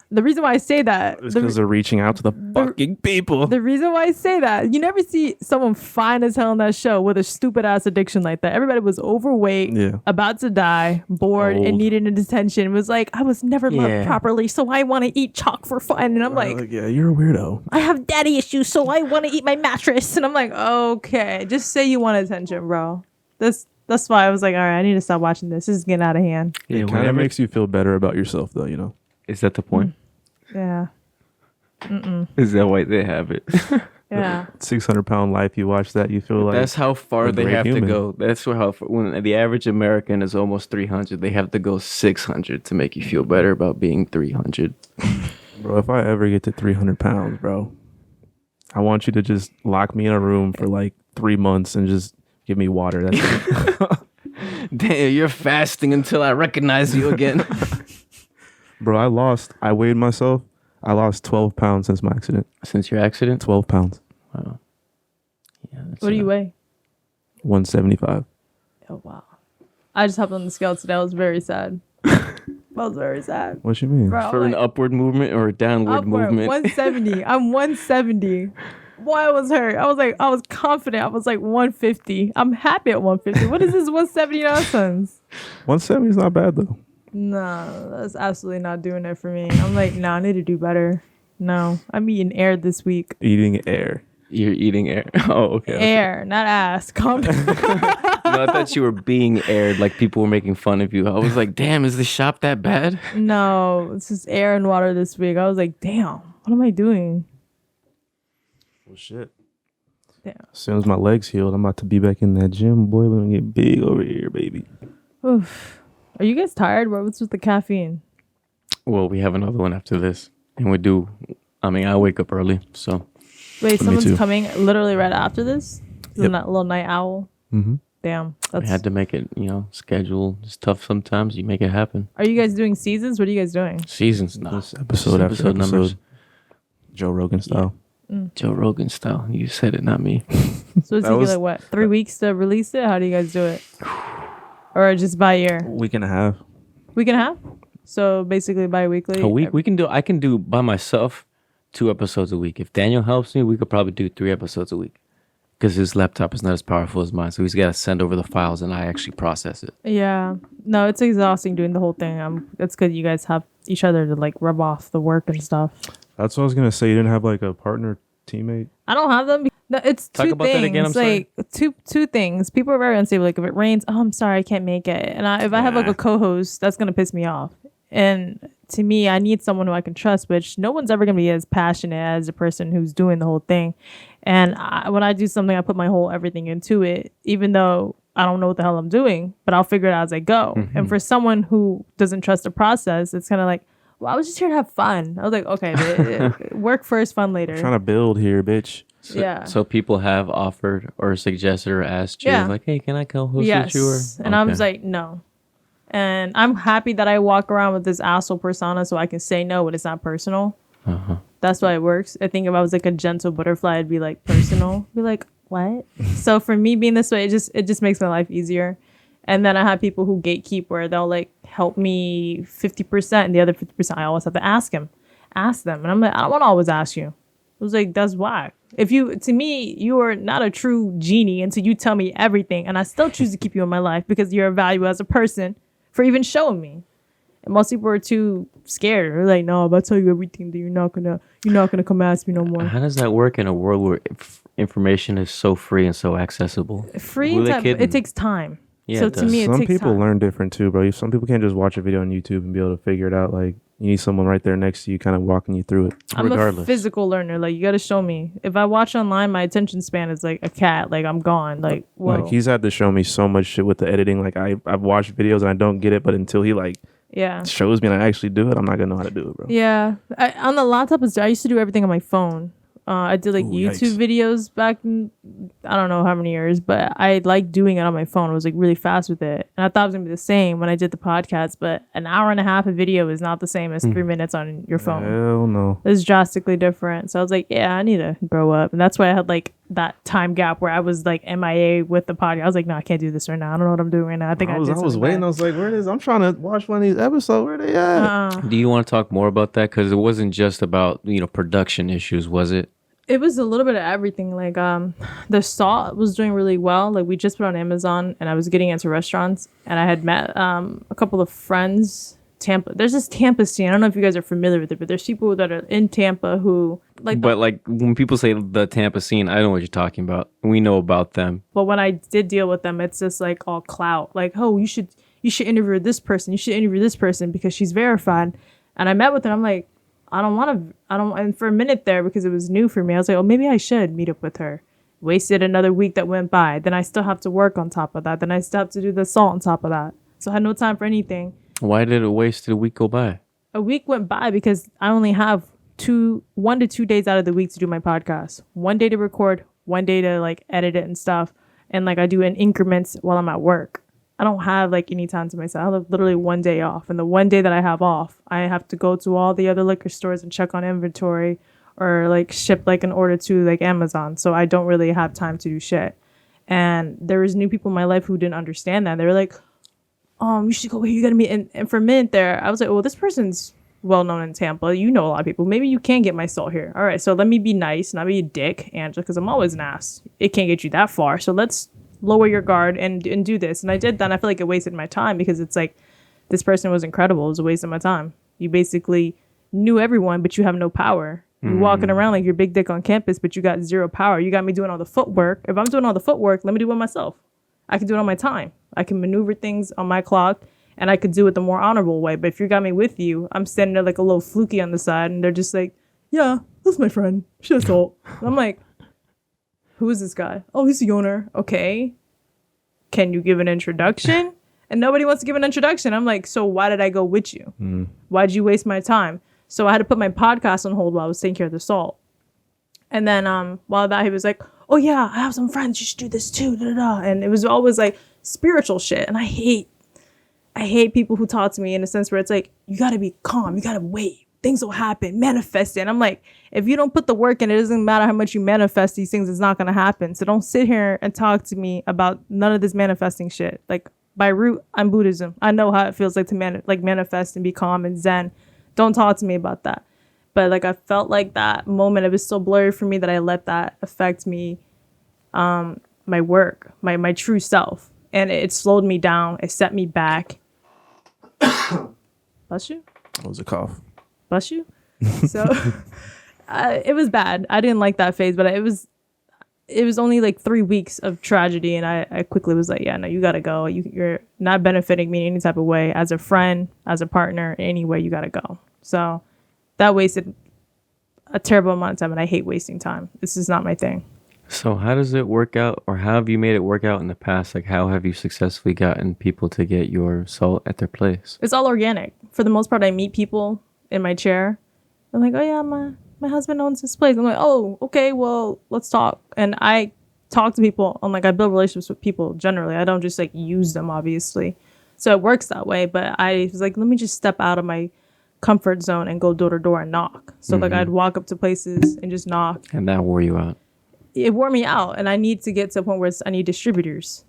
The reason why I say that, It's because they're reaching out to the fucking people. the reason why I say that, you never see someone fine as hell in that show with a stupid ass addiction like that. Everybody was overweight, Yeah. about to die, bored, and Old. needed attention. It was like, I was never Yeah. loved properly, so I want to eat chalk for fun. And I'm like, yeah, you're a weirdo. I have daddy issues, so I want to eat my mattress. And I'm like, okay, just say you want attention, bro. That's why I was like, all right, I need to stop watching this. This is getting out of hand. Yeah, It kind of whenever- makes you feel better about yourself, though. You know. Is that the point? Yeah. Is that why they have it? Yeah. 600-pound life. You watch that, you feel like That's how far a they great have to human. go. That's how far, when the average American is almost 300, they have to go 600 to make you feel better about being 300. Bro, if I ever get to 300 pounds, bro, I want you to just lock me in a room for like 3 months and just give me water. That's it. Damn, you're fasting until I recognize you again. Bro, I weighed myself. I lost 12 pounds since my accident. Since your accident? 12 pounds. Wow. Yeah, that's What do you enough. weigh? 175. Oh, wow. I just hopped on the scale today. I was very sad. I was very sad. What you mean? Bro, For an like, upward movement or a downward upward, movement? 170. I'm 170. Boy, I was hurt. I was confident. I was like 150. I'm happy at 150. What is this 170 nonsense? 170 is not bad, though. No, that's absolutely not doing it for me. I'm like, no, I need to do better. No, I'm eating air this week. Eating air. You're eating air. Oh, okay. Air, not ass. Calm down. No, I thought you were being aired, like people were making fun of you. I was like, damn, is the shop that bad? No, it's just air and water this week. I was like, damn, what am I doing? Well, shit. Damn. As soon as my legs healed, I'm about to be back in that gym. Boy, we're going to get big over here, baby. Oof. Are you guys tired? What's with the caffeine? Well, we have another one after this. And we do, I wake up early, so. Wait, Me someone's too. coming literally right after this? Yep. That little night owl? Mm-hmm. Damn. I had to make it, schedule. It's tough sometimes. You make it happen. Are you guys doing seasons? What are you guys doing? Seasons, no. This episode after episode. numbers. Joe Rogan style. Joe Rogan style. You said it, not me. So it's That was- like what, 3 weeks to release it? How do you guys do it? Or just by year? Week and a half. Week and a half? So basically bi-weekly? A week. I can do by myself 2 episodes a week. If Daniel helps me, we could probably do 3 episodes a week. Because his laptop is not as powerful as mine. So he's got to send over the files and I actually process it. Yeah. No, it's exhausting doing the whole thing. It's good you guys have each other to like rub off the work and stuff. That's what I was going to say. You didn't have like a partner teammate? I don't have them. No, it's Talk two about things. that again, I'm sorry. Like two things. People are very unstable. Like if it rains, oh, I'm sorry, I can't make it. And if I have like a co-host, that's gonna piss me off. And to me, I need someone who I can trust, which no one's ever gonna be as passionate as the person who's doing the whole thing. And when I do something, I put my whole everything into it, even though I don't know what the hell I'm doing, but I'll figure it out as I go. Mm-hmm. And for someone who doesn't trust the process, it's kind of like, well, I was just here to have fun. I was like, okay, work first, fun later. Trying to build here, bitch. So, Yeah. So people have offered or suggested or asked you, Yeah. like, hey, can I co-host Yes. with you? Or? And I Okay. was like, no. And I'm happy that I walk around with this asshole persona so I can say no when it's not personal. Uh-huh. That's why it works. I think if I was like a gentle butterfly, it'd be like personal. Be like, what? So for me being this way, it just makes my life easier. And then I have people who gatekeep where they'll like help me 50% and the other 50% I always have to ask them. And I'm like, I don't want to always ask you. I was like, that's why. To me, you are not a true genie until you tell me everything. And I still choose to keep you in my life because you're a value as a person for even showing me. And most people are too scared. They're like, no, if I tell you everything, then you're not gonna come ask me no more. How does that work in a world where information is so free and so accessible? Free Who they time, kidding? it takes time. Yeah, So it to does. me, it Some takes people time. learn different too, bro. Some people can't just watch a video on YouTube and be able to figure it out. Like, you need someone right there next to you kind of walking you through it. I'm regardless. a physical learner. Like, you got to show me. If I watch online, my attention span is like a cat. Like, I'm gone. Like, whoa. Like, he's had to show me so much shit with the editing. Like, I've watched videos and I don't get it, but until he like Yeah. shows me and I actually do it, I'm not gonna know how to do it, bro. Yeah. On the laptop, I used to do everything on my phone. I did like Ooh, YouTube yikes. videos back in, I don't know how many years, but I liked doing it on my phone. I was like really fast with it. And I thought it was going to be the same when I did the podcast, but an hour and a half of video is not the same as 3 minutes on your phone. Hell no. It's drastically different. So I was like, yeah, I need to grow up. And that's why I had like that time gap where I was like MIA with the podcast. I was like, no, I can't do this right now. I don't know what I'm doing right now. I think I was did waiting. bad. I was like, where is? I'm trying to watch one of these episodes. Where they at? Do you want to talk more about that? Because it wasn't just about production issues, was it? It was a little bit of everything. Like the salt was doing really well. Like we just put it on Amazon, and I was getting into restaurants, and I had met a couple of friends. Tampa. There's this Tampa scene. I don't know if you guys are familiar with it, but there's people that are in Tampa who like. But like when people say the Tampa scene, I know what you're talking about. We know about them. But when I did deal with them, it's just like all clout. Like, oh, you should interview this person. You should interview this person because she's verified. And I met with her. I'm like, I don't want to. And for a minute there, because it was new for me, I was like, oh, maybe I should meet up with her. Wasted another week that went by. Then I still have to work on top of that. Then I still have to do the salt on top of that. So I had no time for anything. Why did it waste a week go by? A week went by because I only have 1 to 2 days out of the week to do my podcast. 1 day to record, 1 day to like edit it and stuff. And like I do in increments while I'm at work. I don't have like any time to myself. I have literally 1 day off. And the 1 day that I have off, I have to go to all the other liquor stores and check on inventory or like ship like an order to like Amazon. So I don't really have time to do shit. And there was new people in my life who didn't understand that. They were like, you should go over here. You gotta meet. And for a minute there, I was like, well, this person's well known in Tampa. You know a lot of people. Maybe you can get my salt here. All right, so let me be nice, not be a dick, Angela, because I'm always an ass. It can't get you that far. So let's lower your guard and do this. And I did that. And I feel like it wasted my time because it's like this person was incredible. It was a waste of my time. You basically knew everyone, but you have no power. You're walking around like you're big dick on campus, but you got zero power. You got me doing all the footwork. If I'm doing all the footwork, let me do it myself. I can do it on my time. I can maneuver things on my clock, and I could do it the more honorable way. But if you got me with you, I'm standing there like a little fluky on the side, and they're just like, yeah, that's my friend. She has salt. And I'm like, who is this guy? Oh, he's the owner. Okay. Can you give an introduction? And nobody wants to give an introduction. I'm like, so why did I go with you? Why'd you waste my time? So I had to put my podcast on hold while I was taking care of the salt. And then while that, he was like, oh yeah, I have some friends. You should do this too. Da, da, da. And it was always like spiritual shit. And I hate people who talk to me in a sense where it's like, you got to be calm. You got to wait. Things will happen. Manifest it. And I'm like, if you don't put the work in, it doesn't matter how much you manifest these things. It's not going to happen. So don't sit here and talk to me about none of this manifesting shit. Like by root, I'm Buddhism. I know how it feels like to manifest and be calm and Zen. Don't talk to me about that. But like I felt like that moment, it was so blurry for me that I let that affect me, my work, my true self. And it slowed me down. It set me back. Bless you? That was a cough. Bless you? So it was bad. I didn't like that phase, but it was only like 3 weeks of tragedy. And I quickly was like, yeah, no, you got to go. You're not benefiting me in any type of way as a friend, as a partner, any way, you got to go. So that wasted a terrible amount of time, and I hate wasting time. This is not my thing. So how does it work out, or how have you made it work out in the past? Like, how have you successfully gotten people to get your salt at their place? It's all organic. For the most part, I meet people in my chair. I'm like, oh yeah, my husband owns this place. I'm like, oh, okay, well, let's talk. And I talk to people, and like I build relationships with people generally. I don't just like use them, obviously. So it works that way. But I was like, let me just step out of my comfort zone and go door to door and knock. So like I'd walk up to places and just knock. And that wore you out. It wore me out, and I need to get to a point where I need distributors.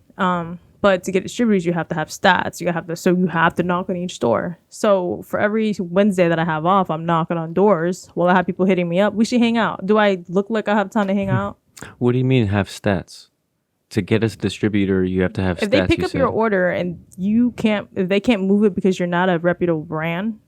But to get distributors, you have to have stats. You have to knock on each door. So for every Wednesday that I have off, I'm knocking on doors. Well, I have people hitting me up. We should hang out. Do I look like I have time to hang out? What do you mean have stats? To get a distributor, you have to have stats. If they pick up your order and if they can't move it because you're not a reputable brand,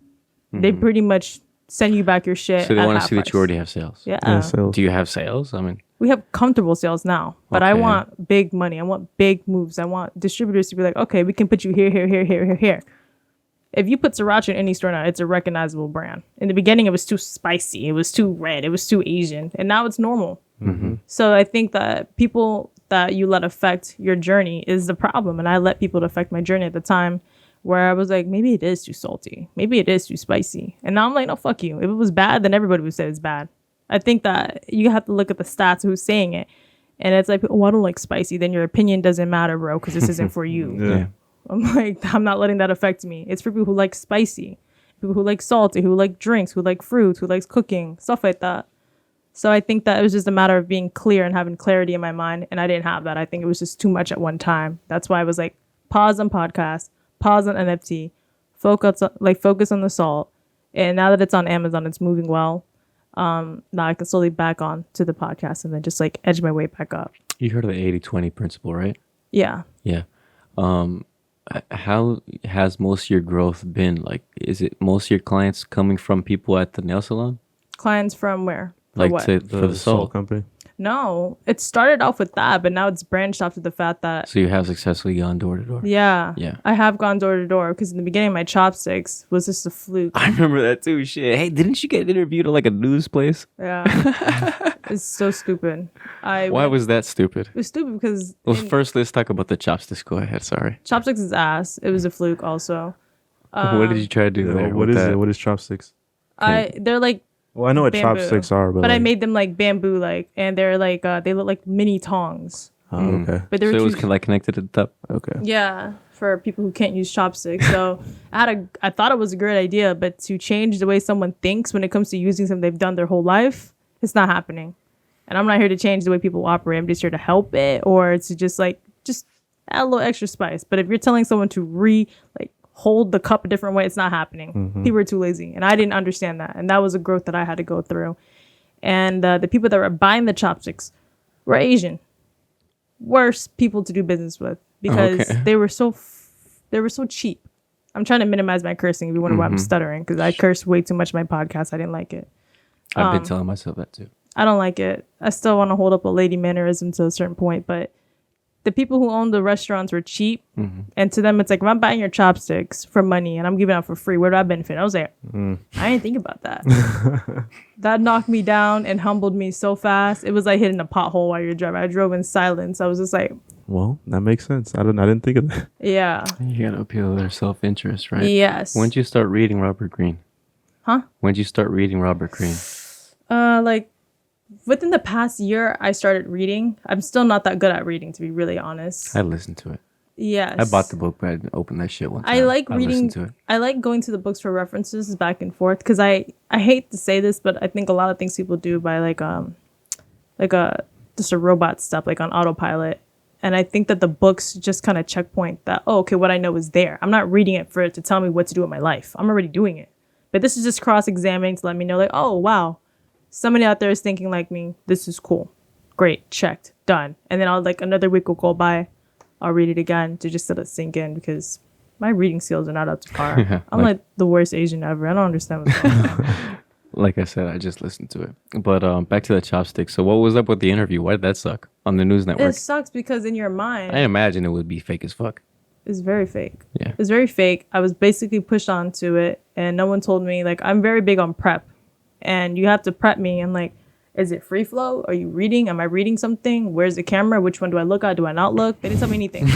they pretty much send you back your shit. So they want to see that you already have sales. Yeah. Sales. Do you have sales? I mean, we have comfortable sales now, but I Okay. want big money. I want big moves. I want distributors to be like, okay, we can put you here, here, here, here, here, here. If you put Sriracha in any store now, it's a recognizable brand. In the beginning, it was too spicy. It was too red. It was too Asian. And now it's normal. So I think that people that you let affect your journey is the problem. And I let people affect my journey at the time where I was like, maybe it is too salty. Maybe it is too spicy. And now I'm like, no, fuck you. If it was bad, then everybody would say it's bad. I think that you have to look at the stats of who's saying it. And it's like, oh, I don't like spicy. Then your opinion doesn't matter, bro, because this isn't for you. Yeah. I'm like, I'm not letting that affect me. It's for people who like spicy, people who like salty, who like drinks, who like fruits, who likes cooking, stuff like that. So I think that it was just a matter of being clear and having clarity in my mind. And I didn't have that. I think it was just too much at one time. That's why I was like, pause on podcast, pause on NFT, focus on the salt. And now that it's on Amazon, it's moving well. Now I can slowly back on to the podcast and then just like edge my way back up. You heard of the 80-20 principle, right? Yeah. Yeah. How has most of your growth been? Like, is it most of your clients coming from people at the nail salon? Clients from where? For Like what? for the salt. company. No, it started off with that, but now it's branched off to the fact that So you have successfully gone door to door. yeah, Yeah. I have gone door to door because in the beginning my chopsticks was just a fluke. I remember that too. Shit. Hey, didn't you get interviewed at like a news place? Yeah, it's so stupid. Why was that stupid? it was stupid because Well, first let's talk about the chopsticks. Go ahead. Sorry. chopsticks is ass. It was a fluke also. What did you try to do Yeah, there? what with is that? it? What is chopsticks? They're like Well, I know what bamboo, chopsticks are, but I like, made them like bamboo like, and they're like they look like mini tongs. oh, okay. But they So were it was too- like connected to the top. Okay. Yeah, for people who can't use chopsticks. So I thought it was a great idea, but to change the way someone thinks when it comes to using something they've done their whole life, it's not happening. And I'm not here to change the way people operate. I'm just here to help it or to just add a little extra spice. But if you're telling someone to hold the cup a different way, it's not happening. People are too lazy. And I didn't understand that. And that was a growth that I had to go through. And the people that were buying the chopsticks were Asian. Worst people to do business with because Okay. they were so cheap. I'm trying to minimize my cursing if you wonder why I'm stuttering because I cursed way too much in my podcast. I didn't like it. I've been telling myself that too. I don't like it. I still want to hold up a lady mannerism to a certain point, but the people who own the restaurants were cheap. And to them, it's like, if I'm buying your chopsticks for money and I'm giving out for free, where do I benefit? I was like, I didn't think about that. That knocked me down and humbled me so fast. It was like hitting a pothole while you're driving. I drove in silence. I was just like, Well, that makes sense. I didn't think of that. yeah. You gotta appeal to their self-interest, right? Yes. When'd you start reading Robert Greene? Huh? When'd you start reading Robert Greene? Within the past year, I started reading. I'm still not that good at reading, to be really honest. I listened to it. Yes. I bought the book, but I didn't open that shit one time. I like listened reading. to it. I like going to the books for references back and forth because I hate to say this, but I think a lot of things people do by just a robot stuff like on autopilot, and I think that the books just kind of checkpoint that. Oh, okay, what I know is there. I'm not reading it for it to tell me what to do with my life. I'm already doing it, but this is just cross-examining to let me know like, oh wow, somebody out there is thinking like me. This is cool, great, checked, done, and then I'll another week will go by. I'll read it again to just let it sink in because my reading skills are not up to par. Yeah, I'm like the worst Asian ever. I don't understand what's going on. Like I said, I just listened to it. But back to the chopsticks. So what was up with the interview? Why did that suck on the news network? It sucks because in your mind, I imagine it would be fake as fuck. it's very fake. Yeah. It's very fake. I was basically pushed onto it and no one told me, I'm very big on prep and you have to prep me and is it free flow? Are you reading? Am I reading something? Where's the camera? Which one do I look at? Do I not look? They didn't tell me anything.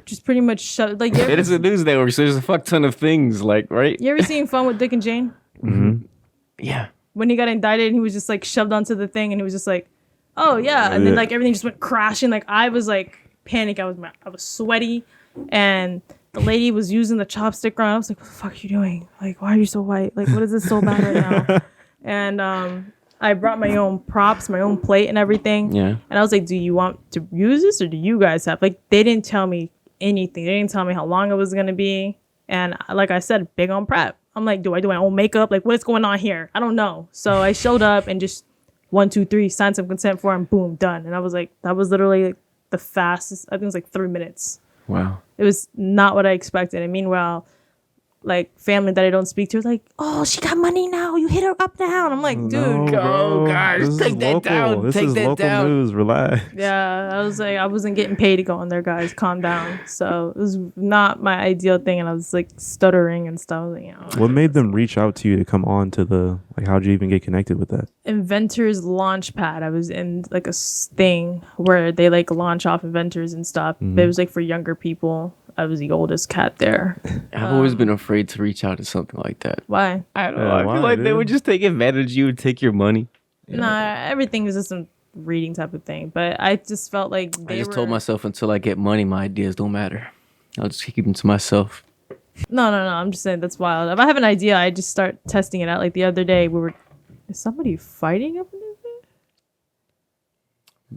Just pretty much shut. It is a news network, so there's a fuck ton of things, right? You ever seen Fun with Dick and Jane? Yeah. When he got indicted and he was just shoved onto the thing and he was just oh yeah, and then everything just went crashing. I was panic. I was sweaty, and the lady was using the chopstick around. I was like, what the fuck are you doing? Why are you so white? What is this so bad right now? And I brought my own props, my own plate and everything. Yeah. And I was like, do you want to use this or do you guys have? They didn't tell me anything. They didn't tell me how long it was going to be. And like I said, big on prep. I'm like, do I do my own makeup? What's going on here? I don't know. So I showed up and just 1, 2, 3, signed some consent form, boom, done. And I was like, that was literally the fastest. I think it was 3 minutes. Wow. It was not what I expected. And meanwhile, family that I don't speak to are oh, she got money now. You hit her up now. And I'm like, dude. No, guys, this take is that local. down. This Take is that local down. news. Relax. Yeah, I was I wasn't getting paid to go on there, guys. Calm down. So it was not my ideal thing. And I was stuttering and stuff. I was like, What made them reach out to you to come on to the, how'd you even get connected with that? Inventors Launchpad. I was in a thing where they launch off inventors and stuff. But it was for younger people. I was the oldest cat there. I've always been afraid to reach out to something like that. Why? I don't know. Yeah, I why, feel like they dude? would just take advantage of you and take your money. Nah, everything is just some reading type of thing. But I just felt like I just told myself until I get money, my ideas don't matter. I'll just keep them to myself. No. I'm just saying that's wild. If I have an idea, I just start testing it out. Like the other day, is somebody fighting up in there?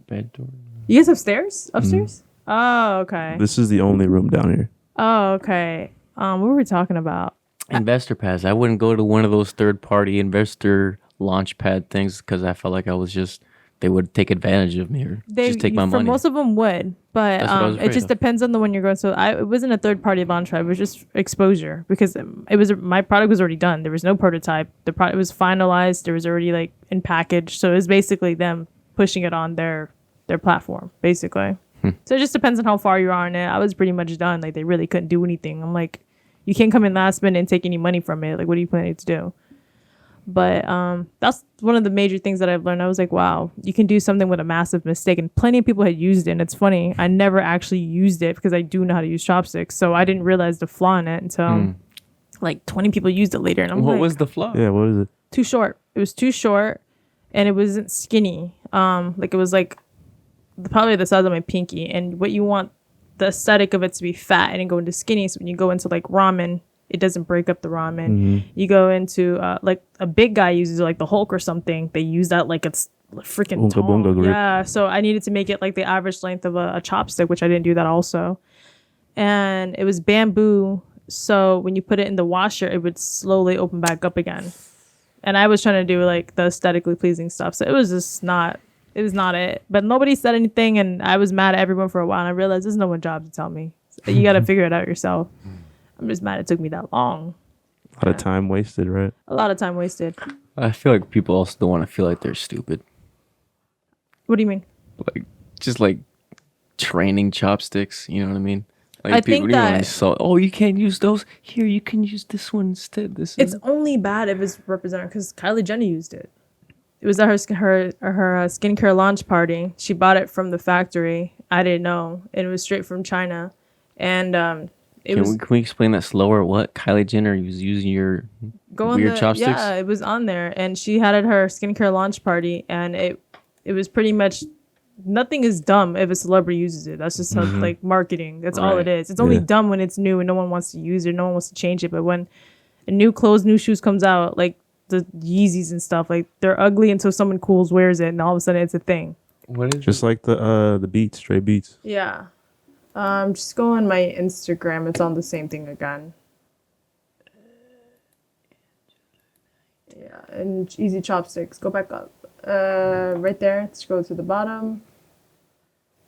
Bed door. You guys upstairs? Upstairs? Oh, okay. This is the only room down here. Oh, okay. What were we talking about? Investor pass. I wouldn't go to one of those third-party investor launchpad things because I felt like they would take advantage of me or just take my money. Most of them would, but That's what I was it afraid just of. depends on the one you're going. So it wasn't a third party launch pad. It was just exposure because my product was already done. There was no prototype. The product was finalized. There was already like in package. So it was basically them pushing it on their platform, basically. So it just depends on how far you are in it. I was pretty much done. Like they really couldn't do anything. I'm like, you can't come in last minute and take any money from it. Like, what are you planning to do? But that's one of the major things that I've learned. I was like, wow, you can do something with a massive mistake. And plenty of people had used it. And it's funny, I never actually used it because I do know how to use chopsticks. So I didn't realize the flaw in it until like 20 people used it later. And I'm What like, was the flaw? Yeah, what is it? too short. It was too short and it wasn't skinny. Like it was like probably the size of my pinky. And what you want the aesthetic of it to be fat and then go into skinny. So when you go into like ramen, it doesn't break up the ramen. You go into like a big guy uses like the Hulk or something. They use that like it's freaking Oonga tall. boonga grip. Yeah. So I needed to make it like the average length of a chopstick, which I didn't do that also. And it was bamboo. So when you put it in the washer, it would slowly open back up again. And I was trying to do like the aesthetically pleasing stuff. So it was just not. It was not it. But nobody said anything, and I was mad at everyone for a while. And I realized there's no one job to tell me. So you got to figure it out yourself. I'm just mad it took me that long. A lot of time wasted, right? A lot of time wasted. I feel like people also don't want to feel like they're stupid. What do you mean? Like just like training chopsticks. You know what I mean? Like I think that you can't use those. Here, you can use this one instead. it's only bad if it's represented because Kylie Jenner used it. It was at her skincare launch party. She bought it from the factory. I didn't know. And it was straight from China. And Can we explain that slower? What Kylie Jenner was using your weird chopsticks? Yeah, it was on there, and she had it at her skincare launch party, and it was pretty much nothing is dumb if a celebrity uses it. That's just how, like marketing. That's all it Right. is. It's only dumb when it's new and no one wants to use it, no one wants to change it. But when a new clothes, new shoes comes out, like the Yeezys and stuff, like they're ugly until someone cool wears it, and all of a sudden it's a thing. What is Just like the Beats, Stray Beats. Yeah. Just go on my Instagram. It's on the same thing again. Yeah, and easy chopsticks. Go back up. Right there. Scroll to the bottom.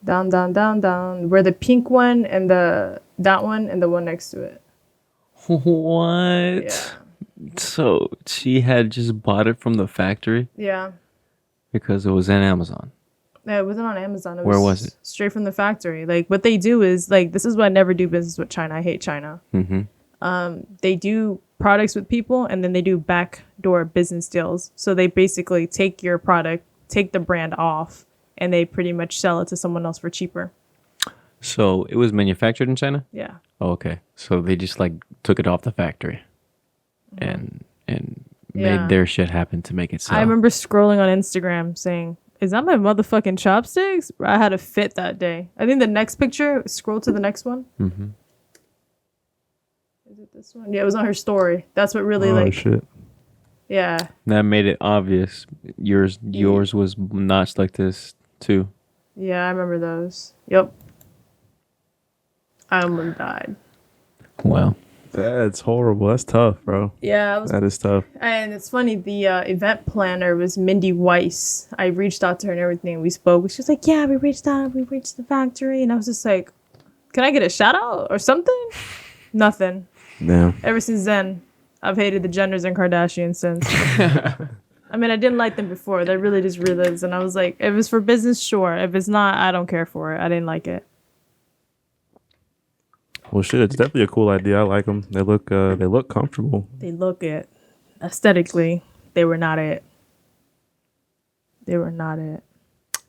Down, down, down, down. Where the pink one and that one and the one next to it. What? Yeah. So she had just bought it from the factory Yeah. because it was in Amazon. No, it wasn't on Amazon. Where was it? Straight from the factory. Like what they do is like this is why I never do business with China. I hate China. They do products with people and then they do backdoor business deals. So they basically take your product, take the brand off, and they pretty much sell it to someone else for cheaper. So it was manufactured in China? Yeah. Oh, okay. So they just like took it off the factory and Yeah. made their shit happen to make it sell. I remember scrolling on Instagram saying, is that my motherfucking chopsticks? I had a fit that day. I think the next picture, scroll to the next one. Is it this one? Yeah, it was on her story. That's what really Oh shit! yeah. That made it obvious. Yours was notched like this too. Yeah, I remember those. Yep. I almost died. Wow. That's horrible. That's tough, bro. Yeah, That is tough. and it's funny. The event planner was Mindy Weiss. I reached out to her and everything. We spoke. She was like, "Yeah, we reached out. We reached the factory," and I was just like, "Can I get a shout out or something?" Nothing. Damn. Ever since then, I've hated the Jenners and Kardashians since. I mean, I didn't like them before. They really just realized, and I was like, if it's for business, sure. If it's not, I don't care for it. I didn't like it. Well, shit. It's definitely a cool idea. I like them. They look comfortable. They look it. Aesthetically, they were not it. They were not it.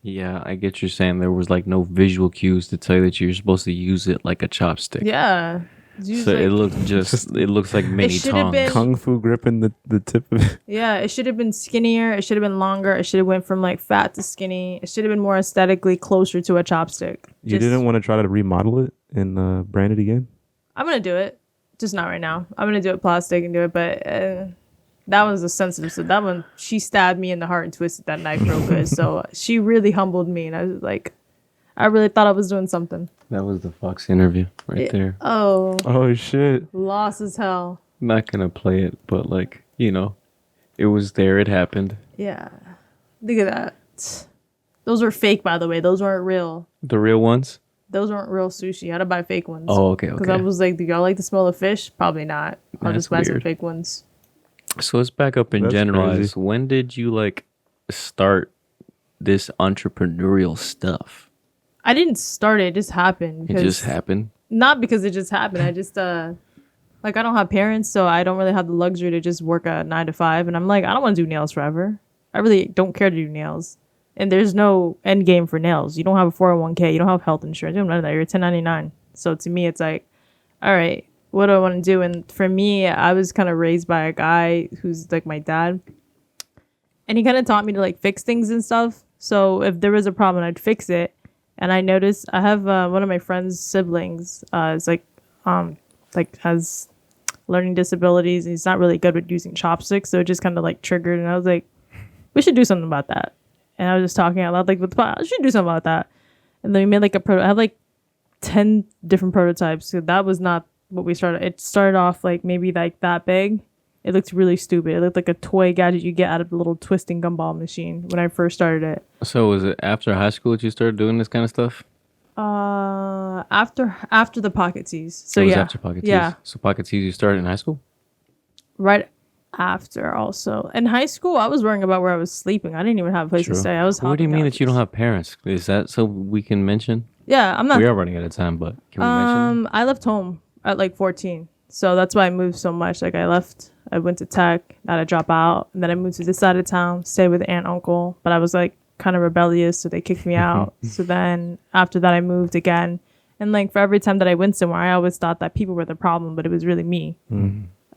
Yeah, I get you saying there was like no visual cues to tell you that you're supposed to use it like a chopstick. Yeah. So it looks like mini should have tongs. been- Kung fu gripping the tip of it. Yeah, it should have been skinnier. It should have been longer. It should have went from like fat to skinny. It should have been more aesthetically closer to a chopstick. You didn't want to try to remodel it and brand it again? I'm gonna do it, just not right now. I'm gonna do it plastic and do it, but that was a sensitive. So that one, she stabbed me in the heart and twisted that knife real good. So she really humbled me, and I was like, I really thought I was doing something. That was the Fox interview right there. Oh, Oh shit! lost as hell. Not gonna play it, but like, you know, it was there. It happened. Yeah, look at that. Those were fake, by the way. Those weren't real. The real ones. Those weren't real sushi. I had to buy fake ones. Oh, okay, Because okay. I was like, do y'all like the smell of fish? Probably not. I'll That's just buy some weird. fake ones. So let's back up and That's generalize. crazy. When did you like start this entrepreneurial stuff? I didn't start it. It just happened. It just happened. Not because it just happened. I just like I don't have parents, so I don't really have the luxury to just work a 9 to 5. And I'm like, I don't want to do nails forever. I really don't care to do nails. And there's no end game for nails. You don't have a 401k. You don't have health insurance. You don't have none of that. You're 1099. So to me, it's like, all right, what do I want to do? And for me, I was kind of raised by a guy who's like my dad. And he kind of taught me to like fix things and stuff. So if there was a problem, I'd fix it. And I noticed I have one of my friend's siblings is like has learning disabilities, and he's not really good with using chopsticks. So it just kind of like triggered, and I was like, we should do something about that. And I was just talking out loud, like, with the I should do something about that. And then we made like a I have like 10 different prototypes. So that was not what we started. It started off like maybe like that big. It looked really stupid. It looked like a toy gadget you get out of the little twisting gumball machine when I first started it. So was it after high school that you started doing this kind of stuff? After the pocket tees. So It was yeah, after Pocket Tees. yeah, So Pocket Tees you started in high school? right after. Also in high school, I was worrying about where I was sleeping. I didn't even have a place to True. stay. I was. What do you hopping mean that you don't couches. have parents? Is that so we can mention? Yeah, I'm not. We are running out of time, but can we mention? I left home at like 14, so that's why I moved so much. Like I left, I went to tech, had to drop out, and then I moved to this side of town, stay with aunt, uncle. But I was like kind of rebellious, so they kicked me out. So then after that, I moved again, and like for every time that I went somewhere, I always thought that people were the problem, but it was really me.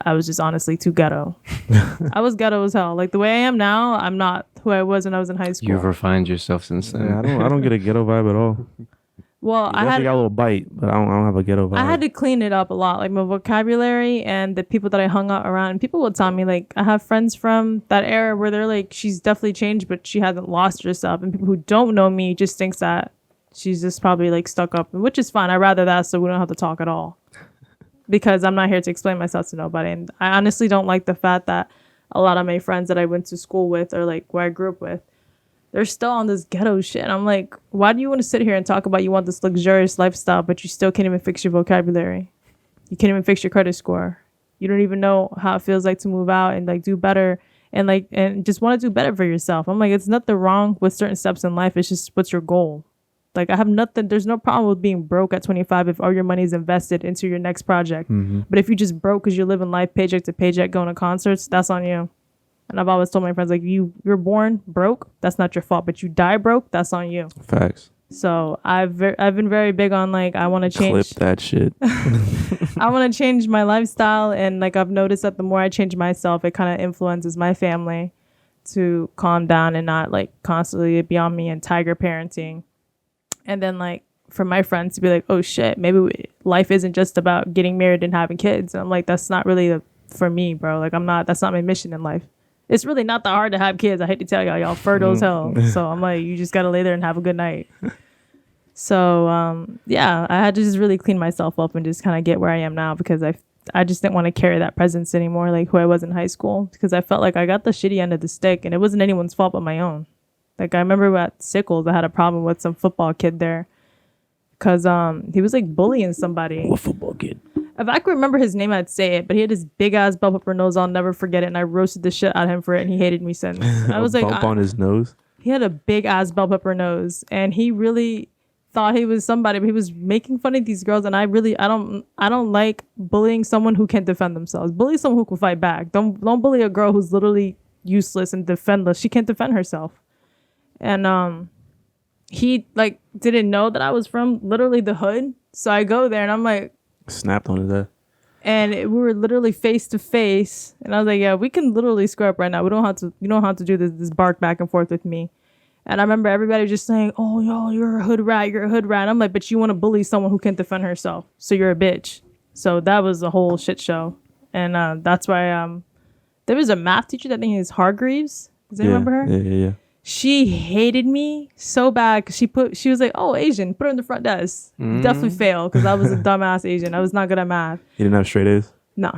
I was just honestly too ghetto. I was ghetto as hell. Like the way I am now, I'm not who I was when I was in high school. You've refined yourself since then. Yeah, I don't get a ghetto vibe at all. well, I definitely got a little bite, but I don't have a ghetto vibe. I had to clean it up a lot, like my vocabulary and the people that I hung out around. And people would tell me, like, I have friends from that era where they're like, she's definitely changed, but she hasn't lost herself. And people who don't know me just thinks that she's just probably like stuck up, which is fine. I'd rather that so we don't have to talk at all. Because I'm not here to explain myself to nobody. And I honestly don't like the fact that a lot of my friends that I went to school with or like where I grew up with, they're still on this ghetto shit. And I'm like, why do you want to sit here and talk about you want this luxurious lifestyle, but you still can't even fix your vocabulary? You can't even fix your credit score. You don't even know how it feels like to move out and like do better and just want to do better for yourself. I'm like, it's nothing wrong with certain steps in life. It's just what's your goal? Like I have nothing. There's no problem with being broke at 25 if all your money is invested into your next project. But if you just broke because you're living life paycheck to paycheck, going to concerts, that's on you. And I've always told my friends, like, you're born broke, that's not your fault. But you die broke, that's on you. Facts. So I've been very big on like I want to Clip change. that shit. I want to change my lifestyle, and like I've noticed that the more I change myself, it kind of influences my family to calm down and not like constantly be on me and tiger parenting. And then like for my friends to be like, oh shit, maybe life isn't just about getting married and having kids. And I'm like, that's not really for me, bro. Like that's not my mission in life. It's really not that hard to have kids. I hate to tell y'all fertile as hell. So I'm like, you just got to lay there and have a good night. So yeah, I had to just really clean myself up and just kind of get where I am now because I just didn't want to carry that presence anymore, like who I was in high school, because I felt like I got the shitty end of the stick and it wasn't anyone's fault but my own. Like I remember at Sickles, I had a problem with some football kid there because he was like bullying somebody. What football kid? If I could remember his name, I'd say it. But he had this big ass bell pepper nose. I'll never forget it. And I roasted the shit out of him for it. And he hated me since. I was like, bump on his nose. He had a big ass bell pepper nose, and he really thought he was somebody. But he was making fun of these girls, and I don't like bullying someone who can't defend themselves. Bully someone who can fight back. Don't bully a girl who's literally useless and defendless. She can't defend herself. And he like didn't know that I was from literally the hood. So I go there and I'm like, Snapped on his head. And we were literally face to face. And I was like, yeah, we can literally square up right now. We don't have to. You don't have to do this bark back and forth with me. And I remember everybody just saying, oh, yo, you're a hood rat. You're a hood rat. I'm like, but you want to bully someone who can't defend herself. So you're a bitch. So that was a whole shit show. And that's why there was a math teacher that I think is Hargreaves. Does anyone remember her? Yeah. She hated me so bad because she was like, oh, Asian, put her in the front desk. Definitely failed because I was a dumbass Asian. I was not good at math. You didn't have straight A's? No.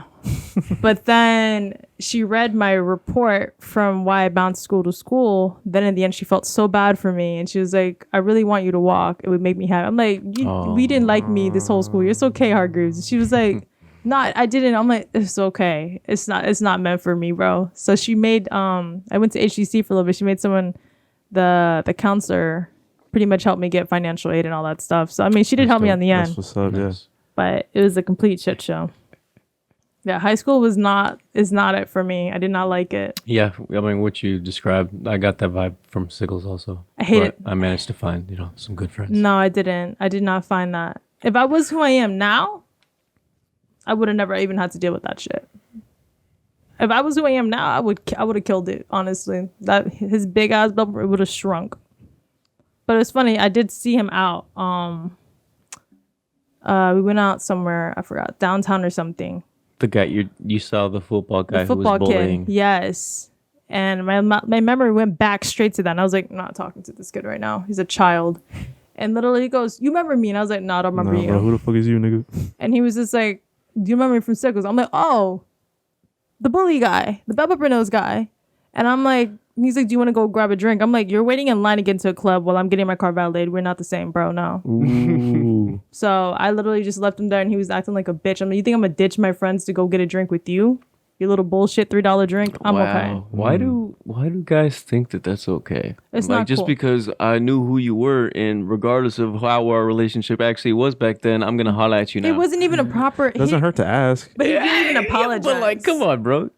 But then she read my report from why I bounced school to school. Then in the end, she felt so bad for me. And she was like, I really want you to walk. It would make me happy. I'm like, we didn't like me this whole school year. It's okay, Hargreaves. And she was like, no, I didn't. I'm like, it's okay. It's not meant for me, bro. So she made, I went to HDC for a little bit. She made someone, the counselor, pretty much help me get financial aid and all that stuff. So, I mean, she did help me on the end. That's what's up, yes. But it was a complete shit show. Yeah, high school is not it for me. I did not like it. Yeah, I mean, what you described, I got that vibe from Sickles also. I hate it. I managed to find, some good friends. No, I didn't. I did not find that. If I was who I am now, I would have never even had to deal with that shit. If I was who I am now, I would have killed it, honestly. That his big ass bubble, it would have shrunk. But it's funny, I did see him out. We went out somewhere, I forgot, downtown or something. The guy you saw, the football guy The football who was bullying. kid, yes. And my memory went back straight to that. And I was like, I'm not talking to this kid right now. He's a child. And literally he goes, you remember me? And I was like, no, I don't remember you. Bro, who the fuck is you, nigga? And he was just like, do you remember me from Sickles? I'm like, oh, the bully guy, the Bell Pepper Nose guy. And I'm like, he's like, do you want to go grab a drink? I'm like, you're waiting in line to get into a club while I'm getting my car validated. We're not the same, bro. No. Ooh. So I literally just left him there and he was acting like a bitch. I'm like, you think I'm going to ditch my friends to go get a drink with you? Your little bullshit $3 drink? I'm okay. Why do guys think that that's okay? It's like not just cool. because I knew who you were, and regardless of how our relationship actually was back then, I'm gonna holler at you now. It wasn't even a proper... Doesn't hurt to ask. But he didn't even apologize. But like, come on, bro.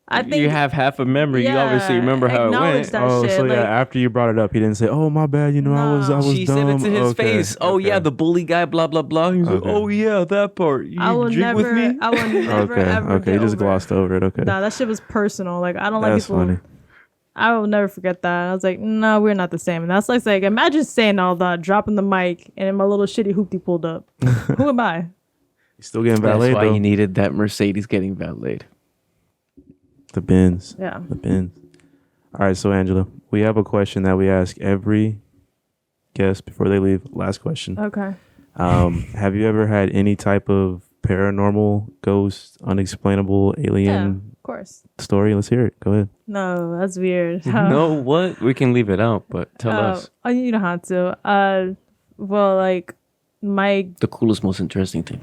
I think you have half a memory. You obviously remember how it acknowledge went. that Oh, shit. so yeah, like, after you brought it up, he didn't say, "Oh, my bad." I was She dumb. said it to his Okay, face. Oh okay. yeah, the bully guy. Blah blah blah. He's like, Okay. oh yeah, that part. You I will drink never... with me. I will never, ever Okay, get you just over glossed over it. Okay, Nah, that shit was personal. Like, I don't like that's people... funny. I will never forget that. I was like, no, we're not the same. And that's like imagine saying all that, dropping the mic, and then my little shitty hoopty pulled up. Who am I? You still getting That's valet why though. you needed that Mercedes getting valeted. The Benz. Yeah. The Benz. All right, so Angela, we have a question that we ask every guest before they leave. Last question. Okay. Have you ever had any type of paranormal, ghost, unexplainable, Yeah, alien of course. story? Let's hear it. Go ahead. No, that's weird. No, what? We can leave it out, but tell us Oh, you don't have to. Well, like the coolest, most interesting thing.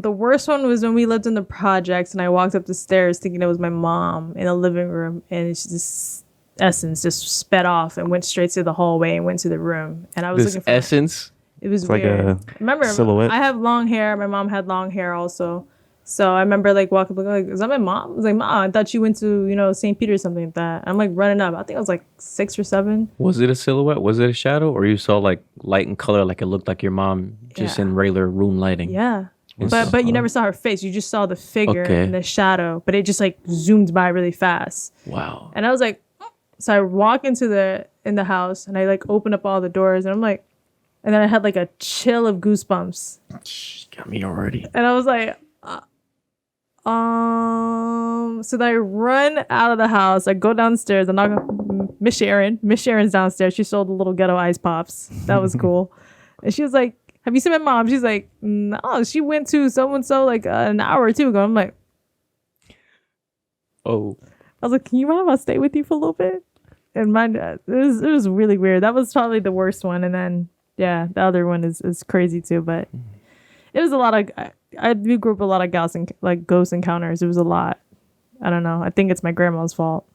the worst one was when we lived in the projects and I walked up the stairs thinking it was my mom in the living room, and it's just essence just sped off and went straight to the hallway and went to the room. And I was This looking for essence. It was It's like weird. a Remember, silhouette. I have long hair. My mom had long hair also. So I remember like walking up, like, is that my mom? I was like, Mom, I thought you went to, St. Peter or something like that. I'm like running up. I think I was like 6 or 7. Was it a silhouette? Was it a shadow? Or you saw like light and color, like it looked like your mom just Yeah. in regular room lighting? Yeah. It's- But you never saw her face. You just saw the figure Okay. in the shadow. But it just like zoomed by really fast. Wow. And I was like, so I walk into in the house and I like open up all the doors and I'm like, and then I had like a chill of goosebumps. Got me already. And I was like, so then I run out of the house. I go downstairs. I'm not Miss Sharon. Miss Sharon's downstairs. She sold the little ghetto ice pops. That was cool. And she was like, have you seen my mom? She's like, no, she went to so-and-so like an hour or two ago. I'm like, Oh. I was like, can you mind if I stay with you for a little bit? And mine, it was really weird. That was probably the worst one. And then, yeah, the other one is crazy too. But it was a lot of, we grew up with a lot of ghost encounters. It was a lot. I don't know. I think it's my grandma's fault.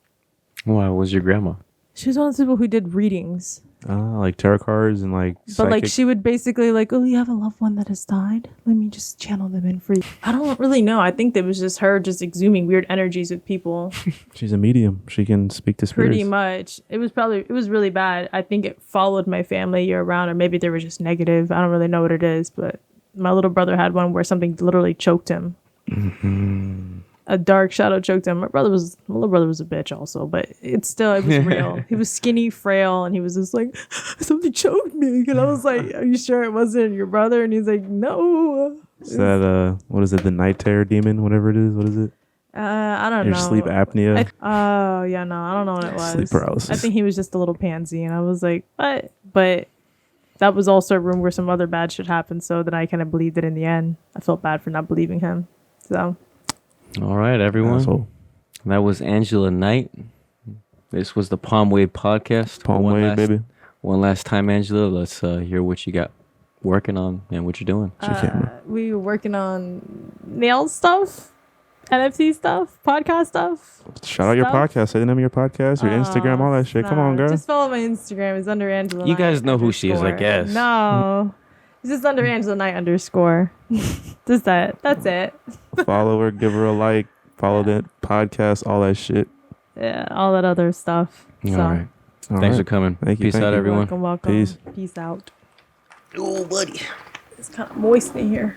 Why was your grandma? She was one of those people who did readings. Like tarot cards and like But like psychic- she would basically like, oh, you have a loved one that has died. Let me just channel them in for you. I don't really know. I think that was just her just exhuming weird energies with people. she's a medium. She can speak to spirits. Pretty much. It was really bad. I think it followed my family year round, or maybe they were just negative. I don't really know what it is, but my little brother had one where something literally choked him. A dark shadow choked him. My little brother was a bitch also, but it was real. He was skinny, frail, and he was just like, something choked me. And I was like, are you sure it wasn't your brother? And he's like, no. Is that what is it? The night terror demon, whatever it is. What is it? I don't Your know. sleep apnea. Oh yeah, no, I don't know what it was. Sleep paralysis. I think he was just a little pansy, and I was like, what? But that was also a room where some other bad shit happened, so that I kind of believed it in the end. I felt bad for not believing him. So. All right, everyone. Asshole. That was Angela Knight. This was the Palm Wave Podcast. Palm Wave, baby. One last time, Angela. Let's hear what you got working on and what you're doing. We were working on nail stuff, NFT stuff, podcast stuff. Shout out your podcast. Say the name of your podcast, your Instagram, all that shit. Come on, girl. Just follow my Instagram. It's under Angela You Knight guys know who she is, I _ guess. No. It's just under Angela Knight _ Just that. That's it. Follow her, give her a like, follow that podcast, all that shit. Yeah, all that other stuff. All So, right. All Thanks right. for coming. Thank you, Peace thank out, you. everyone. welcome. Peace. Peace out. Oh, buddy. It's kind of moist in here.